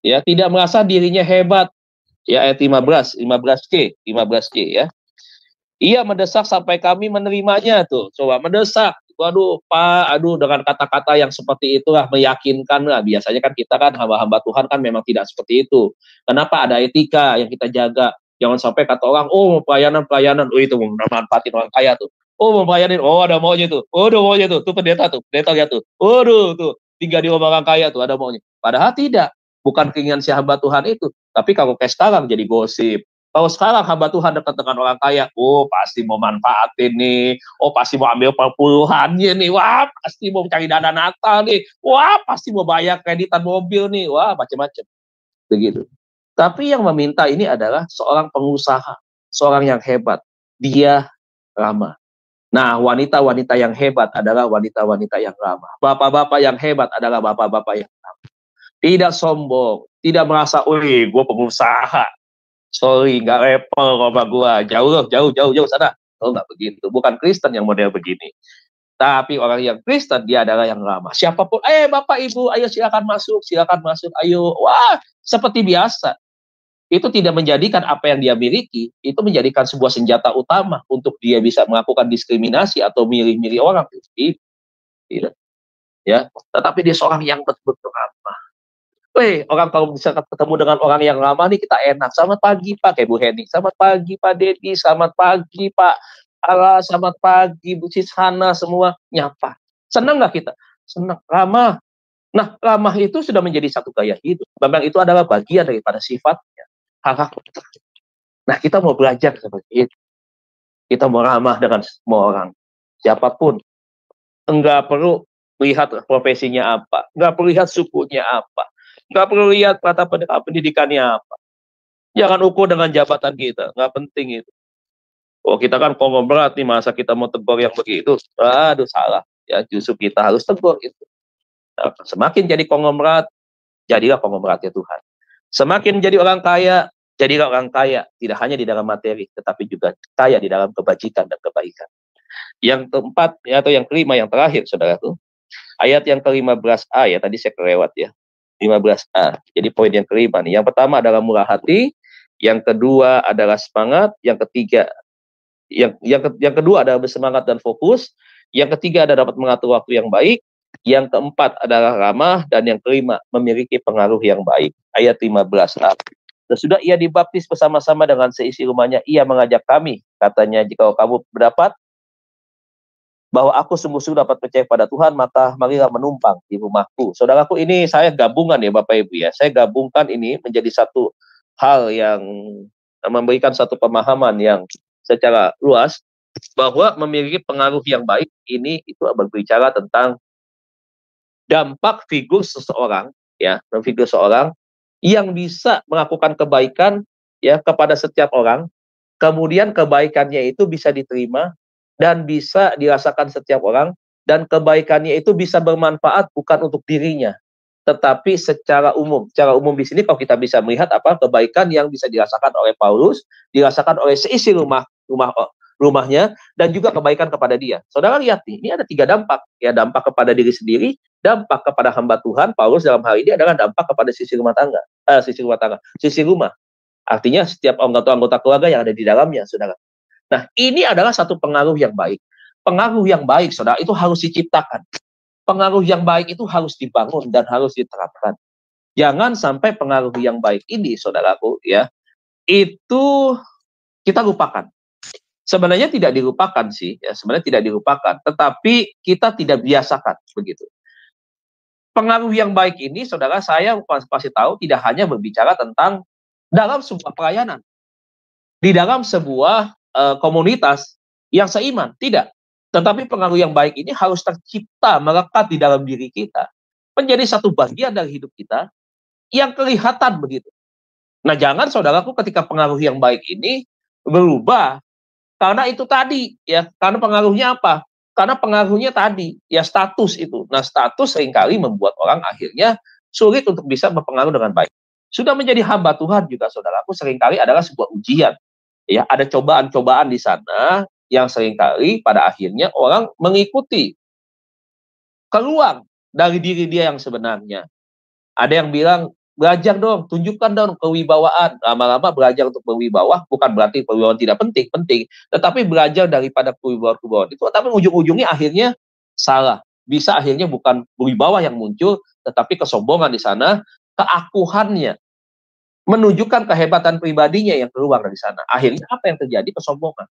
Ya, tidak merasa dirinya hebat. Ya, ayat 15C ya. Ia mendesak sampai kami menerimanya tuh. Coba mendesak. Waduh, Pak, aduh dengan kata-kata yang seperti itulah meyakinkan lah. Biasanya kan kita kan hamba-hamba Tuhan kan memang tidak seperti itu. Kenapa ada etika yang kita jaga? Jangan sampai kata orang, oh pelayanan, oh itu manfaatin orang kaya tuh. Oh mau pelayanin, oh ada maunya tuh. Oh ada maunya tuh pendeta lihat tuh. Waduh tuh, tinggal di rumah orang kaya tuh ada maunya. Padahal tidak, bukan keinginan si hamba Tuhan itu. Tapi kalau kayak sekarang jadi gosip. Kalau sekarang hamba Tuhan dekat dengan orang kaya, oh pasti mau manfaatin nih, oh pasti mau ambil perpuluhannya nih, wah pasti mau cari dana Natal nih, wah pasti mau bayar kreditan mobil nih, wah macam-macam. Begitu. Tapi yang meminta ini adalah seorang pengusaha, seorang yang hebat. Dia ramah. Nah, wanita-wanita yang hebat adalah wanita-wanita yang ramah. Bapak-bapak yang hebat adalah bapak-bapak yang ramah. tidak sombong, tidak merasa, wih, gue pengusaha, sorry, nggak level sama gue, jauh sana. Oh, nggak begitu. Bukan Kristen yang model begini. Tapi orang yang Kristen, dia adalah yang ramah. Siapapun, Bapak Ibu, ayo silakan masuk, ayo. Wah, seperti biasa. Itu tidak menjadikan apa yang dia miliki, itu menjadikan sebuah senjata utama untuk dia bisa melakukan diskriminasi atau milih-milih orang. Tidak. Ya, tetapi dia seorang yang betul-betul ramah. Orang kalau bisa ketemu dengan orang yang ramah nih, kita enak. Selamat pagi Pak, kayak Bu Heni. Selamat pagi Pak Dedi, selamat pagi Pak Ala, selamat pagi Bu Cisana, semua nyapa. Senang nggak kita? Senang, ramah. Nah, ramah itu sudah menjadi satu gaya hidup. Memang itu adalah bagian daripada sifatnya, karakter. Nah, kita mau belajar seperti itu. Kita mau ramah dengan semua orang, siapapun. Enggak perlu lihat profesinya apa, enggak perlu lihat sukunya apa, enggak perlu lihat latar pendidikannya apa. Jangan ukur dengan jabatan kita, enggak penting itu. Oh, kita kan konglomerat nih, masa kita mau tegur yang begitu? Aduh, salah. Ya, justru kita harus tegur itu. Nah, semakin jadi konglomerat, jadilah konglomeratnya Tuhan. Semakin jadi orang kaya, jadilah orang kaya, tidak hanya di dalam materi, tetapi juga kaya di dalam kebajikan dan kebaikan. Yang keempat, atau yang kelima, yang terakhir, saudaraku, ayat yang ke-15a, ya, tadi saya kelewat ya, 15a. Jadi poin yang kelima nih. Yang pertama adalah murah hati, yang kedua adalah semangat, yang ketiga, yang kedua adalah bersemangat dan fokus, yang ketiga adalah dapat mengatur waktu yang baik, yang keempat adalah ramah, dan yang kelima memiliki pengaruh yang baik. Ayat 15a. Sesudah ia dibaptis bersama-sama dengan seisi rumahnya, ia mengajak kami, katanya, jika kamu berdapat bahwa aku sungguh-sungguh dapat percaya pada Tuhan, maka marilah menumpang di rumahku. Saudaraku, ini saya gabungan ya Bapak Ibu ya. Saya gabungkan ini menjadi satu hal yang memberikan satu pemahaman yang secara luas bahwa memiliki pengaruh yang baik ini itu berbicara tentang dampak figur seseorang ya, figur seorang yang bisa melakukan kebaikan ya kepada setiap orang, kemudian kebaikannya itu bisa diterima dan bisa dirasakan setiap orang, dan kebaikannya itu bisa bermanfaat bukan untuk dirinya, tetapi secara umum. Secara umum di sini kalau kita bisa melihat apa kebaikan yang bisa dirasakan oleh Paulus, dirasakan oleh seisi rumahnya, dan juga kebaikan kepada dia. Saudara lihat nih, ini ada 3 dampak. Ya, dampak kepada diri sendiri, dampak kepada hamba Tuhan. Paulus dalam hal ini adalah dampak kepada sisi rumah. Artinya setiap anggota keluarga yang ada di dalamnya, saudara. Nah, ini adalah satu pengaruh yang baik. Pengaruh yang baik, saudara, itu harus diciptakan. Pengaruh yang baik itu harus dibangun dan harus diterapkan. Jangan sampai pengaruh yang baik ini, saudaraku, ya, itu kita lupakan. Sebenarnya tidak dilupakan sih, ya, sebenarnya tidak dilupakan, tetapi kita tidak biasakan begitu. Pengaruh yang baik ini, saudara, saya pasti tahu tidak hanya berbicara tentang dalam sebuah pelayanan, di dalam sebuah komunitas yang seiman, tidak. Tetapi pengaruh yang baik ini harus tercipta, melekat di dalam diri kita, menjadi satu bagian dari hidup kita yang kelihatan begitu. Nah, jangan saudaraku ketika pengaruh yang baik ini berubah karena itu tadi, ya, karena pengaruhnya apa? Karena pengaruhnya tadi, ya, status itu. Nah, status seringkali membuat orang akhirnya sulit untuk bisa berpengaruh dengan baik. Sudah menjadi hamba Tuhan juga, saudaraku, seringkali adalah sebuah ujian. Ya, ada cobaan-cobaan di sana yang seringkali pada akhirnya orang mengikuti keluar dari diri dia yang sebenarnya. Ada yang bilang, belajar dong, tunjukkan dong kewibawaan. Lama-lama belajar untuk berwibawa, bukan berarti kewibawaan tidak penting, tetapi belajar daripada kewibawaan itu, tapi ujung-ujungnya akhirnya salah. Bisa akhirnya bukan wibawa yang muncul, tetapi kesombongan di sana, keakuhannya, menunjukkan kehebatan pribadinya yang keluar dari sana. Akhirnya apa yang terjadi? Kesombongan.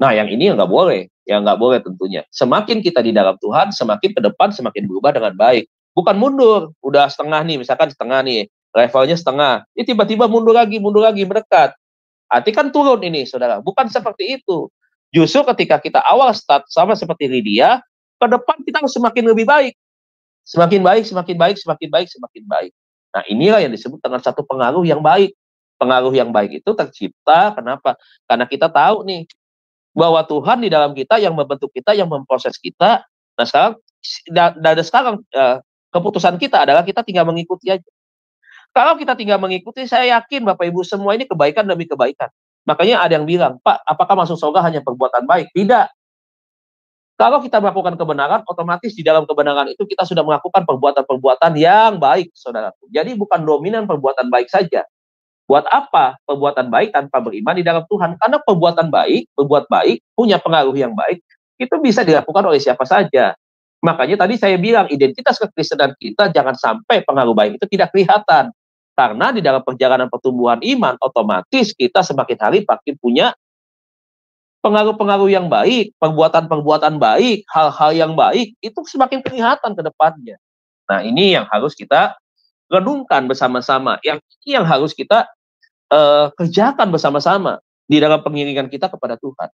Nah, yang ini nggak boleh. Ya, nggak boleh tentunya. Semakin kita di dalam Tuhan, semakin ke depan, semakin berubah dengan baik. Bukan mundur. Udah setengah nih, misalkan setengah nih. Levelnya setengah. Ini tiba-tiba mundur lagi, mendekat. Arti kan turun ini, saudara. Bukan seperti itu. Justru ketika kita awal start sama seperti Lydia, ke depan kita harus semakin lebih baik. Semakin baik, semakin baik, semakin baik, semakin baik. Nah, inilah yang disebut dengan satu pengaruh yang baik. Pengaruh yang baik itu tercipta, kenapa? Karena kita tahu nih, bahwa Tuhan di dalam kita yang membentuk kita, yang memproses kita. Nah, sekarang, dari sekarang, Keputusan kita adalah kita tinggal mengikuti aja. Kalau kita tinggal mengikuti, saya yakin Bapak Ibu semua ini kebaikan demi kebaikan. Makanya ada yang bilang, Pak, apakah masuk surga hanya perbuatan baik? Tidak. Kalau kita melakukan kebenaran, otomatis di dalam kebenaran itu kita sudah melakukan perbuatan-perbuatan yang baik, saudaraku. Jadi bukan dominan perbuatan baik saja. Buat apa perbuatan baik tanpa beriman di dalam Tuhan? Karena perbuatan baik, berbuat baik, punya pengaruh yang baik, itu bisa dilakukan oleh siapa saja. Makanya tadi saya bilang, identitas kekristenan kita jangan sampai pengaruh baik itu tidak kelihatan. Karena di dalam perjalanan pertumbuhan iman, otomatis kita semakin hari makin punya pengaruh-pengaruh yang baik, perbuatan-perbuatan baik, hal-hal yang baik, itu semakin kelihatan ke depannya. Nah, ini yang harus kita renungkan bersama-sama, yang harus kita kerjakan bersama-sama di dalam pengiringan kita kepada Tuhan.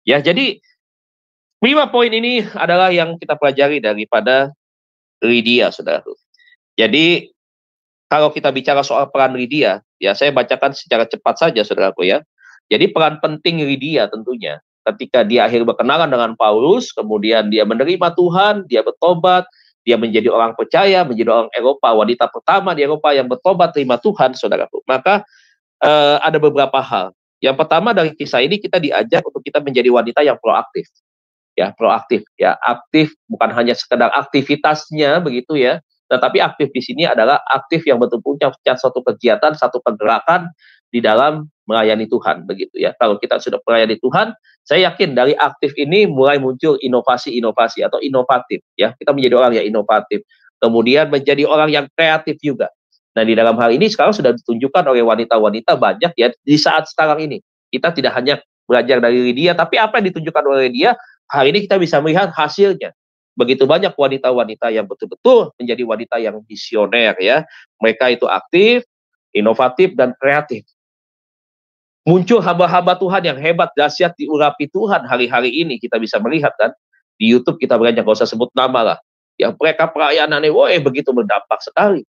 Ya, jadi 5 poin ini adalah yang kita pelajari daripada Lydia, saudara. Jadi kalau kita bicara soal peran Lydia, ya saya bacakan secara cepat saja, saudaraku ya. Jadi peran penting Lydia tentunya ketika dia akhirnya berkenalan dengan Paulus, kemudian dia menerima Tuhan, dia bertobat, dia menjadi orang percaya, menjadi orang Eropa, wanita pertama di Eropa yang bertobat terima Tuhan, saudaraku. Maka ada beberapa hal. Yang pertama dari kisah ini kita diajak untuk kita menjadi wanita yang proaktif. Ya, proaktif. Ya, aktif bukan hanya sekedar aktivitasnya begitu ya, tetapi aktif di sini adalah aktif yang betul-betul punya suatu kegiatan, satu pergerakan di dalam melayani Tuhan begitu ya. Kalau kita sudah melayani Tuhan, saya yakin dari aktif ini mulai muncul inovasi-inovasi atau inovatif ya. Kita menjadi orang yang inovatif. Kemudian menjadi orang yang kreatif juga. Nah, di dalam hal ini sekarang sudah ditunjukkan oleh wanita-wanita banyak ya di saat sekarang ini. Kita tidak hanya belajar dari Lydia, tapi apa yang ditunjukkan oleh Lydia, hari ini kita bisa melihat hasilnya. Begitu banyak wanita-wanita yang betul-betul menjadi wanita yang visioner ya. Mereka itu aktif, inovatif, dan kreatif. Muncul hamba-hamba Tuhan yang hebat, dahsyat, diurapi Tuhan hari-hari ini. Kita bisa melihat kan. Di YouTube kita banyak, gak usah sebut nama lah. Yang mereka pelayanannya, begitu berdampak sekali.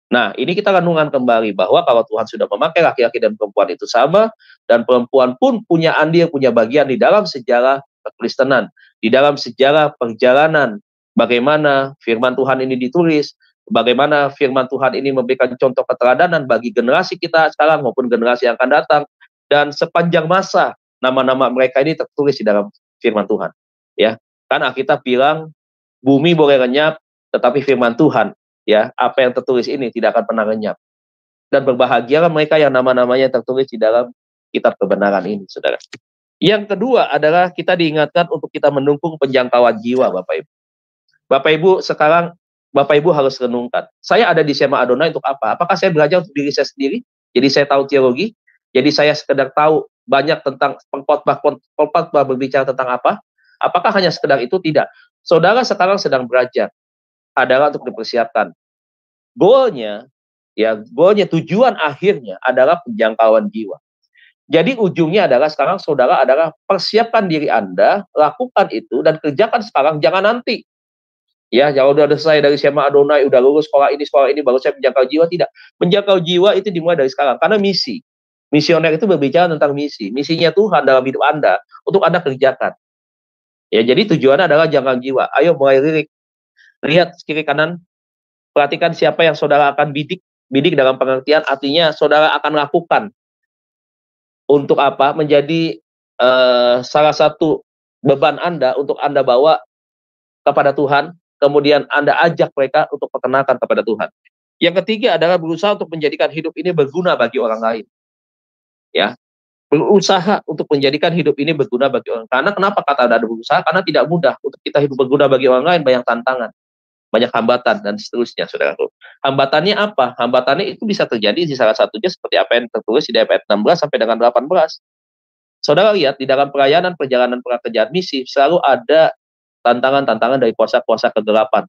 Nah, ini kita renungan kembali bahwa kalau Tuhan sudah memakai laki-laki dan perempuan itu sama, dan perempuan pun punya andil, punya bagian di dalam sejarah kekristenan, di dalam sejarah perjalanan, bagaimana firman Tuhan ini ditulis, bagaimana firman Tuhan ini memberikan contoh keteladanan bagi generasi kita sekarang maupun generasi yang akan datang, dan sepanjang masa nama-nama mereka ini tertulis di dalam firman Tuhan. Ya, kan Alkitab bilang bumi boleh lenyap, tetapi firman Tuhan, ya, apa yang tertulis ini tidak akan pernah lenyap. Dan berbahagialah mereka yang nama-namanya tertulis di dalam kitab kebenaran ini, saudara. Yang kedua adalah kita diingatkan untuk kita mendukung penjangkauan jiwa, Bapak Ibu. Bapak Ibu, sekarang Bapak Ibu harus renungkan. Saya ada di Sema Adonai untuk apa? Apakah saya belajar untuk diri saya sendiri? Jadi saya tahu teologi? Jadi saya sekedar tahu banyak tentang pengkhotbah berbicara tentang apa? Apakah hanya sekedar itu? Tidak. Saudara sekarang sedang belajar adalah untuk dipersiapkan. Goalnya, tujuan akhirnya adalah penjangkauan jiwa. Jadi ujungnya adalah sekarang saudara adalah persiapkan diri Anda, lakukan itu dan kerjakan sekarang, jangan nanti. Ya, kalau udah selesai dari Sema Adonai, udah lulus sekolah ini, baru saya menjangkau jiwa, tidak. Menjangkau jiwa itu dimulai dari sekarang, karena misi. Misioner itu berbicara tentang misi. Misinya Tuhan dalam hidup Anda, untuk Anda kerjakan. Ya, jadi tujuannya adalah jangkau jiwa. Ayo mulai lirik. Lihat kiri kanan, perhatikan siapa yang saudara akan bidik. Bidik dalam pengertian artinya saudara akan lakukan. Untuk apa? Menjadi salah satu beban Anda untuk Anda bawa kepada Tuhan, kemudian Anda ajak mereka untuk perkenalkan kepada Tuhan. Yang ketiga adalah berusaha untuk menjadikan hidup ini berguna bagi orang lain. Ya, berusaha untuk menjadikan hidup ini berguna bagi orang. Karena kenapa kata ada berusaha? Karena tidak mudah untuk kita hidup berguna bagi orang lain, banyak tantangan, banyak hambatan dan seterusnya, saudaraku. Hambatannya apa? Hambatannya itu bisa terjadi di salah satunya seperti apa yang tertulis di ayat 16 sampai dengan 18. Saudara lihat di dalam pelayanan perjalanan pekerjaan misi selalu ada tantangan-tantangan dari kuasa-kuasa kegelapan.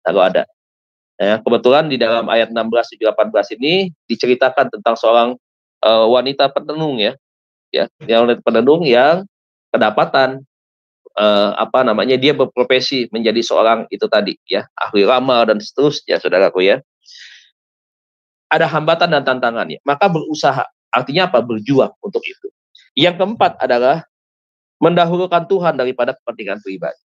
Selalu ada. Ya, kebetulan di dalam ayat 16 18 ini diceritakan tentang seorang wanita penenung ya, yang wanita penenung yang kedapatan dia berprofesi menjadi seorang itu tadi ya, ahli ramal dan seterusnya, saudaraku ya. Ada hambatan dan tantangannya, maka berusaha. Artinya apa? Berjuang untuk itu. Yang keempat adalah mendahulukan Tuhan daripada kepentingan pribadi.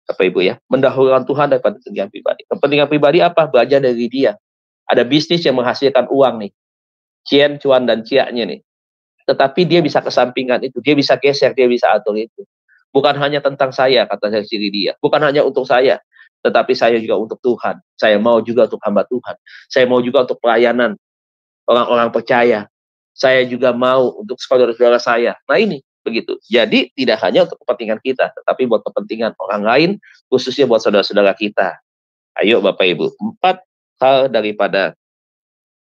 Bapak Ibu ya, mendahulukan Tuhan daripada kepentingan pribadi. Kepentingan pribadi apa? Belajar dari dia. Ada bisnis yang menghasilkan uang nih, cien, cuan, dan ciaknya nih. Tetapi dia bisa kesampingan itu, dia bisa geser, dia bisa atur itu. Bukan hanya tentang saya, kata saya sendiri dia. Bukan hanya untuk saya, tetapi saya juga untuk Tuhan. Saya mau juga untuk hamba Tuhan. Saya mau juga untuk pelayanan orang-orang percaya. Saya juga mau untuk saudara-saudara saya. Nah ini, begitu. Jadi tidak hanya untuk kepentingan kita, tetapi buat kepentingan orang lain, khususnya buat saudara-saudara kita. Ayo Bapak Ibu, 4 hal daripada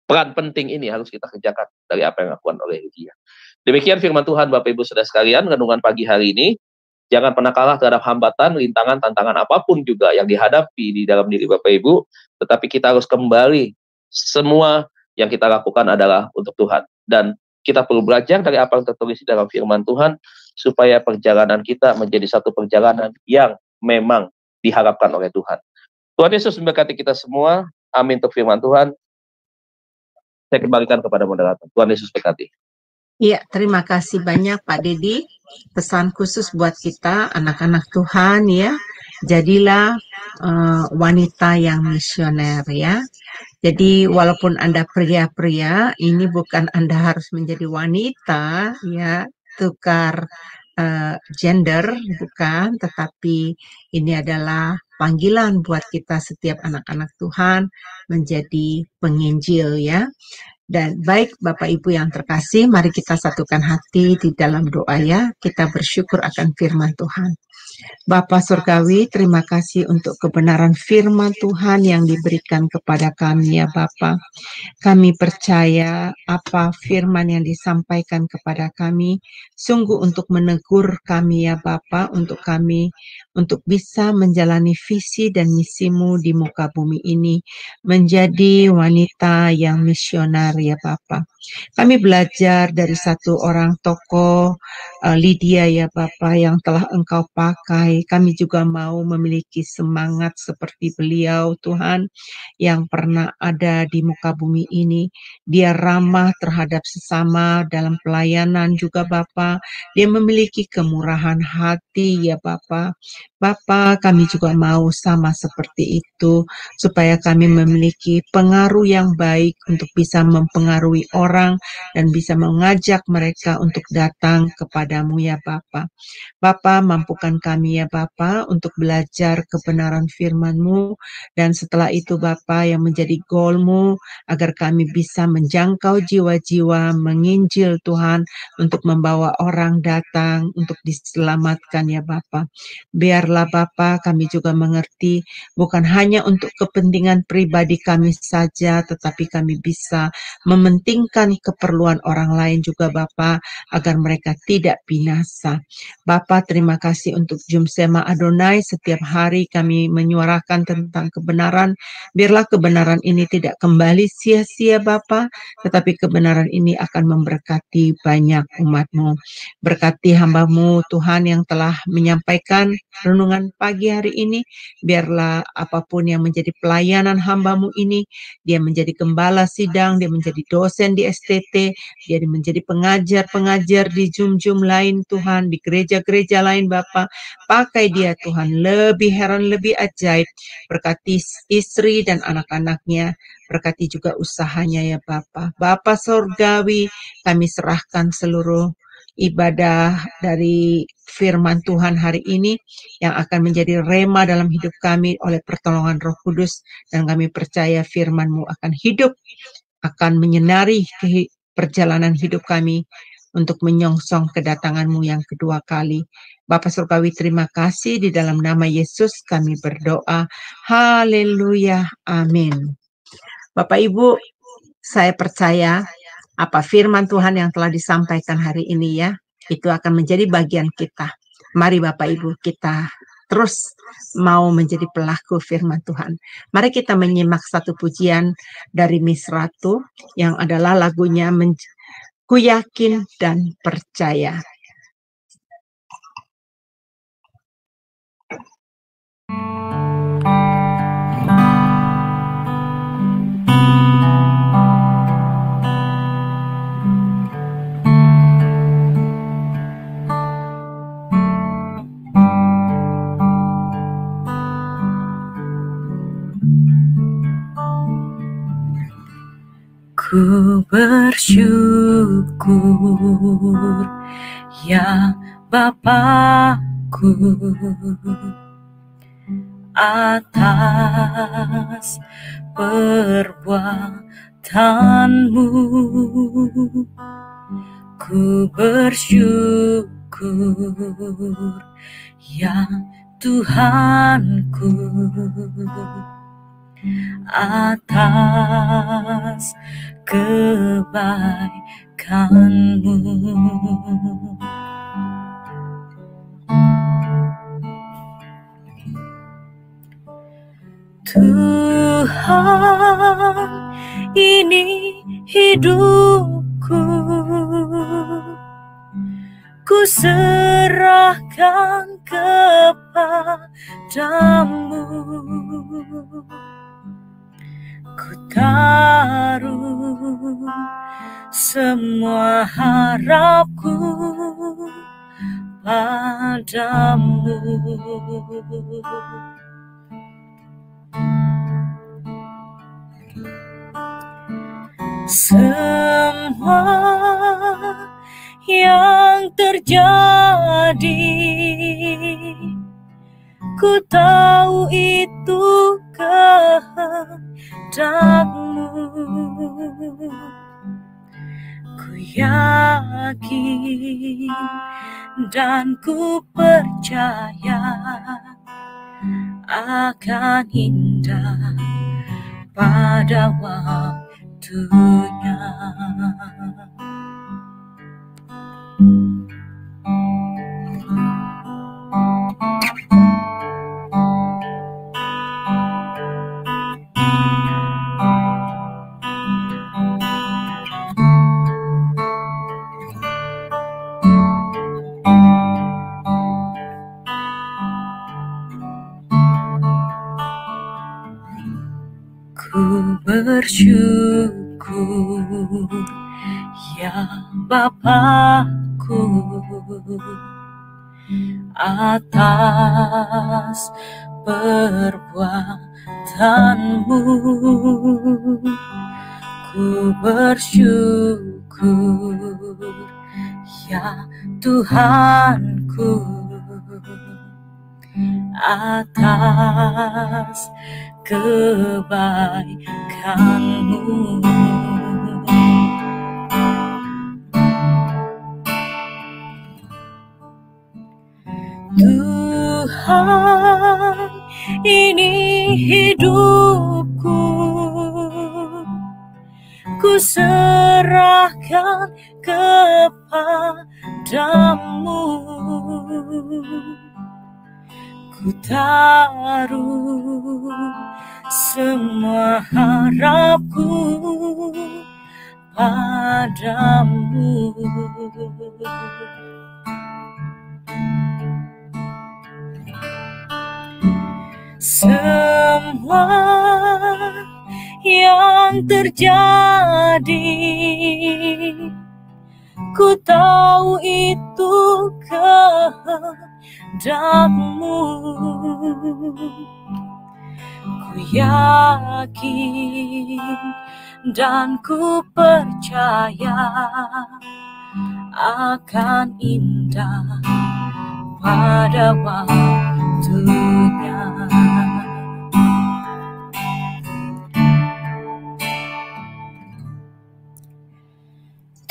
peran penting ini harus kita kerjakan dari apa yang dilakukan oleh dia. Demikian firman Tuhan Bapak Ibu Saudara sekalian, renungan pagi hari ini. Jangan pernah kalah terhadap hambatan, rintangan, tantangan apapun juga yang dihadapi di dalam diri Bapak Ibu, tetapi kita harus kembali, semua yang kita lakukan adalah untuk Tuhan. Dan kita perlu belajar dari apa yang tertulis di dalam firman Tuhan, supaya perjalanan kita menjadi satu perjalanan yang memang diharapkan oleh Tuhan. Tuhan Yesus memberkati kita semua. Amin untuk firman Tuhan. Saya kembalikan kepada moderator. Tuhan Yesus berkati. Iya, terima kasih banyak Pak Dedi. Pesan khusus buat kita, anak-anak Tuhan ya. Jadilah wanita yang misioner ya. Jadi walaupun Anda pria-pria, ini bukan Anda harus menjadi wanita ya, tukar gender, bukan, tetapi ini adalah panggilan buat kita setiap anak-anak Tuhan menjadi penginjil ya. Dan baik Bapak Ibu yang terkasih, mari kita satukan hati di dalam doa ya. Kita bersyukur akan firman Tuhan. Bapa Surgawi, terima kasih untuk kebenaran firman Tuhan yang diberikan kepada kami ya Bapa. Kami percaya apa firman yang disampaikan kepada kami sungguh untuk menegur kami ya Bapa, untuk kami untuk bisa menjalani visi dan misimu di muka bumi ini, menjadi wanita yang misioner ya Bapa. Kami belajar dari satu orang tokoh Lydia ya Bapa yang telah Engkau pakai. Kami juga mau memiliki semangat seperti beliau Tuhan yang pernah ada di muka bumi ini. Dia ramah terhadap sesama dalam pelayanan juga Bapa. Dia memiliki kemurahan hati ya Bapa. Bapa, kami juga mau sama seperti itu supaya kami memiliki pengaruh yang baik untuk bisa mempengaruhi orang dan bisa mengajak mereka untuk datang kepadamu ya Bapa. Bapa, mampukan kami ya Bapa untuk belajar kebenaran firman-Mu, dan setelah itu Bapa yang menjadi goal-Mu agar kami bisa menjangkau jiwa-jiwa, menginjil Tuhan, untuk membawa orang datang untuk diselamatkan ya Bapa. Biarlah Bapa kami juga mengerti bukan hanya untuk kepentingan pribadi kami saja, tetapi kami bisa mementingkan keperluan orang lain juga Bapa, agar mereka tidak binasa. Bapa, terima kasih untuk Jumsema Adonai. Setiap hari kami menyuarakan tentang kebenaran. Biarlah kebenaran ini tidak kembali sia-sia Bapa, tetapi kebenaran ini akan memberkati banyak umat-Mu. Berkati hamba-Mu Tuhan yang telah menyampaikan renungan pagi hari ini. Biarlah apapun yang menjadi pelayanan hamba-Mu ini, dia menjadi gembala sidang, dia menjadi dosen di STT, dia menjadi pengajar-pengajar di Jum-Jum lain Tuhan, di gereja-gereja lain Bapa. Pakai dia Tuhan, lebih heran, lebih ajaib. Berkati istri dan anak-anaknya, berkati juga usahanya ya Bapa. Bapa Surgawi, kami serahkan seluruh ibadah dari firman Tuhan hari ini yang akan menjadi rema dalam hidup kami oleh pertolongan Roh Kudus, dan kami percaya firman-Mu akan hidup, akan menyinari perjalanan hidup kami untuk menyongsong kedatangan-Mu yang kedua kali. Bapa Surgawi, terima kasih, di dalam nama Yesus kami berdoa. Haleluya, amin. Bapak Ibu, saya percaya apa firman Tuhan yang telah disampaikan hari ini ya, itu akan menjadi bagian kita. Mari Bapak Ibu, kita terus mau menjadi pelaku firman Tuhan. Mari kita menyimak satu pujian dari Miss Ratu yang adalah lagunya Ku Yakin dan Percaya. Ku bersyukur ya Bapakku atas perbuatanmu. Ku bersyukur ya Tuhanku atas kebaikanmu. Tuhan, ini hidupku, ku serahkan kepadamu. Ku taruh semua harapku padamu. Semua yang terjadi, ku tahu itu kehendakmu. Ku yakin dan ku percaya akan indah pada waktunya. Ku bersyukur ya Bapakku atas perbuatanmu. Ku bersyukur ya Tuhanku atas kebaikanmu. Tuhan, ini hidupku, ku serahkan kepadamu. Ku taruh semua harapku padamu. Semua yang terjadi, ku tahu itu kehendakmu. Ku yakin dan ku percaya akan indah pada waktunya.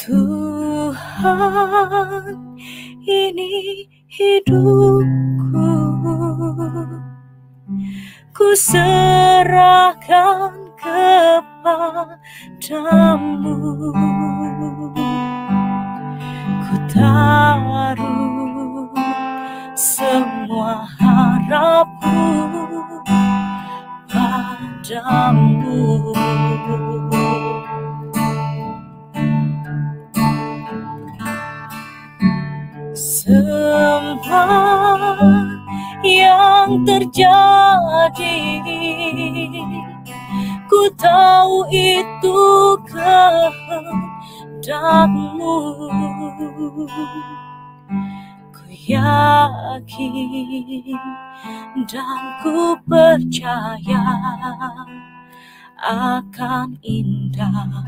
Tuhan, ini hidupku, ku serahkan kepadamu. Ku taruh semua harapku padamu. Semua yang terjadi, ku tahu itu kehendakmu. Ku yakin dan ku percaya akan indah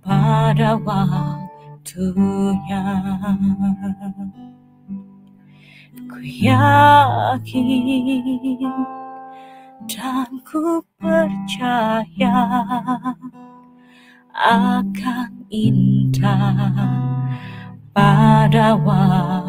pada waktunya. Ku yakin dan ku percaya akan indah pada waktunya.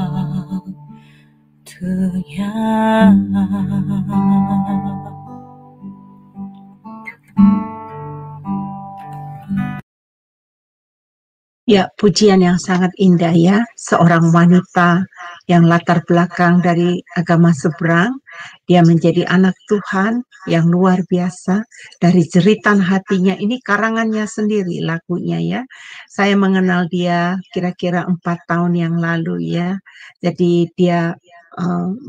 Ya, pujian yang sangat indah ya. Seorang wanita yang latar belakang dari agama seberang, dia menjadi anak Tuhan yang luar biasa. Dari jeritan hatinya, ini karangannya sendiri lagunya ya. Saya mengenal dia kira-kira 4 tahun yang lalu ya. Jadi dia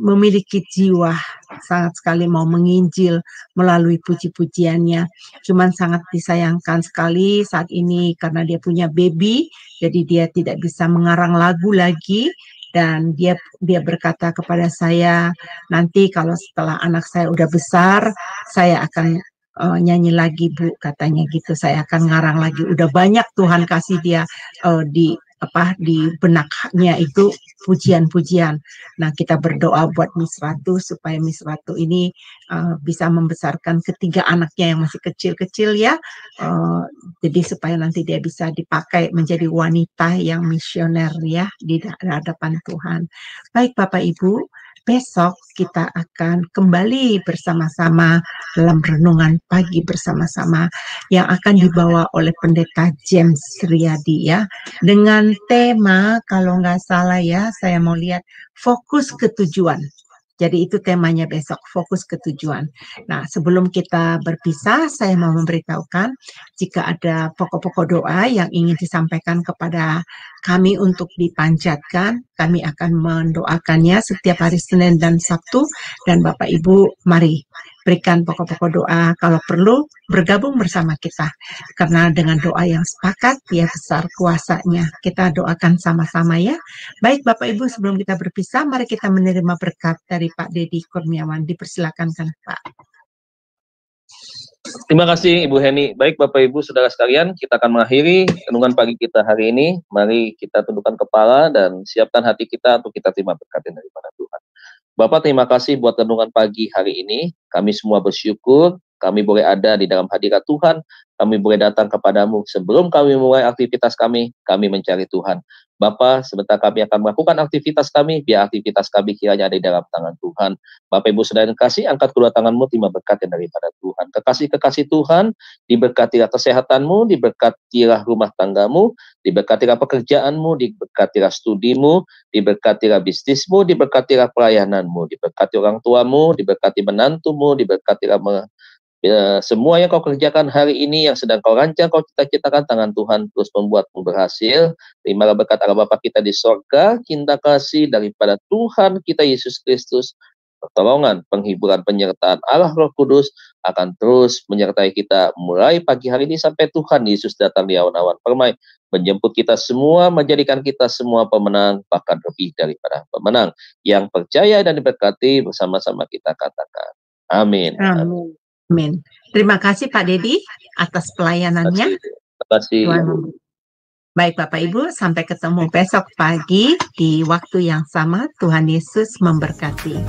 memiliki jiwa sangat sekali mau menginjil melalui puji-pujiannya. Cuman sangat disayangkan sekali saat ini karena dia punya baby, jadi dia tidak bisa mengarang lagu lagi. Dan dia berkata kepada saya, nanti kalau setelah anak saya udah besar, saya akan nyanyi lagi Bu, katanya gitu. Saya akan ngarang lagi. Udah banyak Tuhan kasih dia di benaknya itu pujian-pujian. Nah, kita berdoa buat Miss Ratu supaya Miss Ratu ini bisa membesarkan ketiga anaknya yang masih kecil-kecil ya. Jadi supaya nanti dia bisa dipakai menjadi wanita yang misioner ya di hadapan Tuhan. Baik Bapak Ibu, besok kita akan kembali bersama-sama dalam renungan pagi bersama-sama yang akan dibawa oleh Pendeta James Riyadi ya. Dengan tema, kalau nggak salah ya, saya mau lihat fokus ke tujuan. Jadi itu temanya besok, fokus ke tujuan. Nah, sebelum kita berpisah, saya mau memberitahukan jika ada pokok-pokok doa yang ingin disampaikan kepada kami untuk dipanjatkan, kami akan mendoakannya setiap hari Senin dan Sabtu. Dan Bapak Ibu, mari berikan pokok-pokok doa, kalau perlu bergabung bersama kita. Karena dengan doa yang sepakat, dia besar kuasanya. Kita doakan sama-sama ya. Baik Bapak Ibu, sebelum kita berpisah, mari kita menerima berkat dari Pak Dedi Kurniawan. Dipersilakan kan Pak. Terima kasih Ibu Heni. Baik Bapak Ibu Saudara sekalian, kita akan mengakhiri renungan pagi kita hari ini. Mari kita tundukkan kepala dan siapkan hati kita untuk kita terima berkat daripada Tuhan. Bapak, terima kasih buat renungan pagi hari ini. Kami semua bersyukur, kami boleh ada di dalam hadirat Tuhan, kami boleh datang kepadamu. Sebelum kami mulai aktivitas kami mencari Tuhan. Bapak, sebentar kami akan melakukan aktivitas kami, biar aktivitas kami kiranya ada di dalam tangan Tuhan. Bapak Ibu Saudara yang kasih, angkat kedua tanganmu, terima berkat daripada Tuhan. Kekasih-kekasih Tuhan, diberkatilah kesehatanmu, diberkatilah rumah tanggamu, diberkatilah pekerjaanmu, diberkatilah studimu, diberkatilah bisnismu, diberkatilah pelayananmu, diberkati orang tuamu, diberkati menantumu, diberkatilah semua yang kau kerjakan hari ini, yang sedang kau rancang, kau cita-citakan, tangan Tuhan terus membuatmu berhasil. Terimalah berkat Allah Bapa kita di sorga, cinta kasih daripada Tuhan kita Yesus Kristus, pertolongan, penghiburan, penyertaan Allah Roh Kudus akan terus menyertai kita mulai pagi hari ini sampai Tuhan Yesus datang di awan-awan permai, menjemput kita semua, menjadikan kita semua pemenang, bahkan lebih daripada pemenang, yang percaya dan diberkati bersama-sama kita katakan. Amin. Amin. Amin. Terima kasih Pak Dedi atas pelayanannya. Terima kasih. Baik Bapak Ibu, sampai ketemu besok pagi di waktu yang sama. Tuhan Yesus memberkati.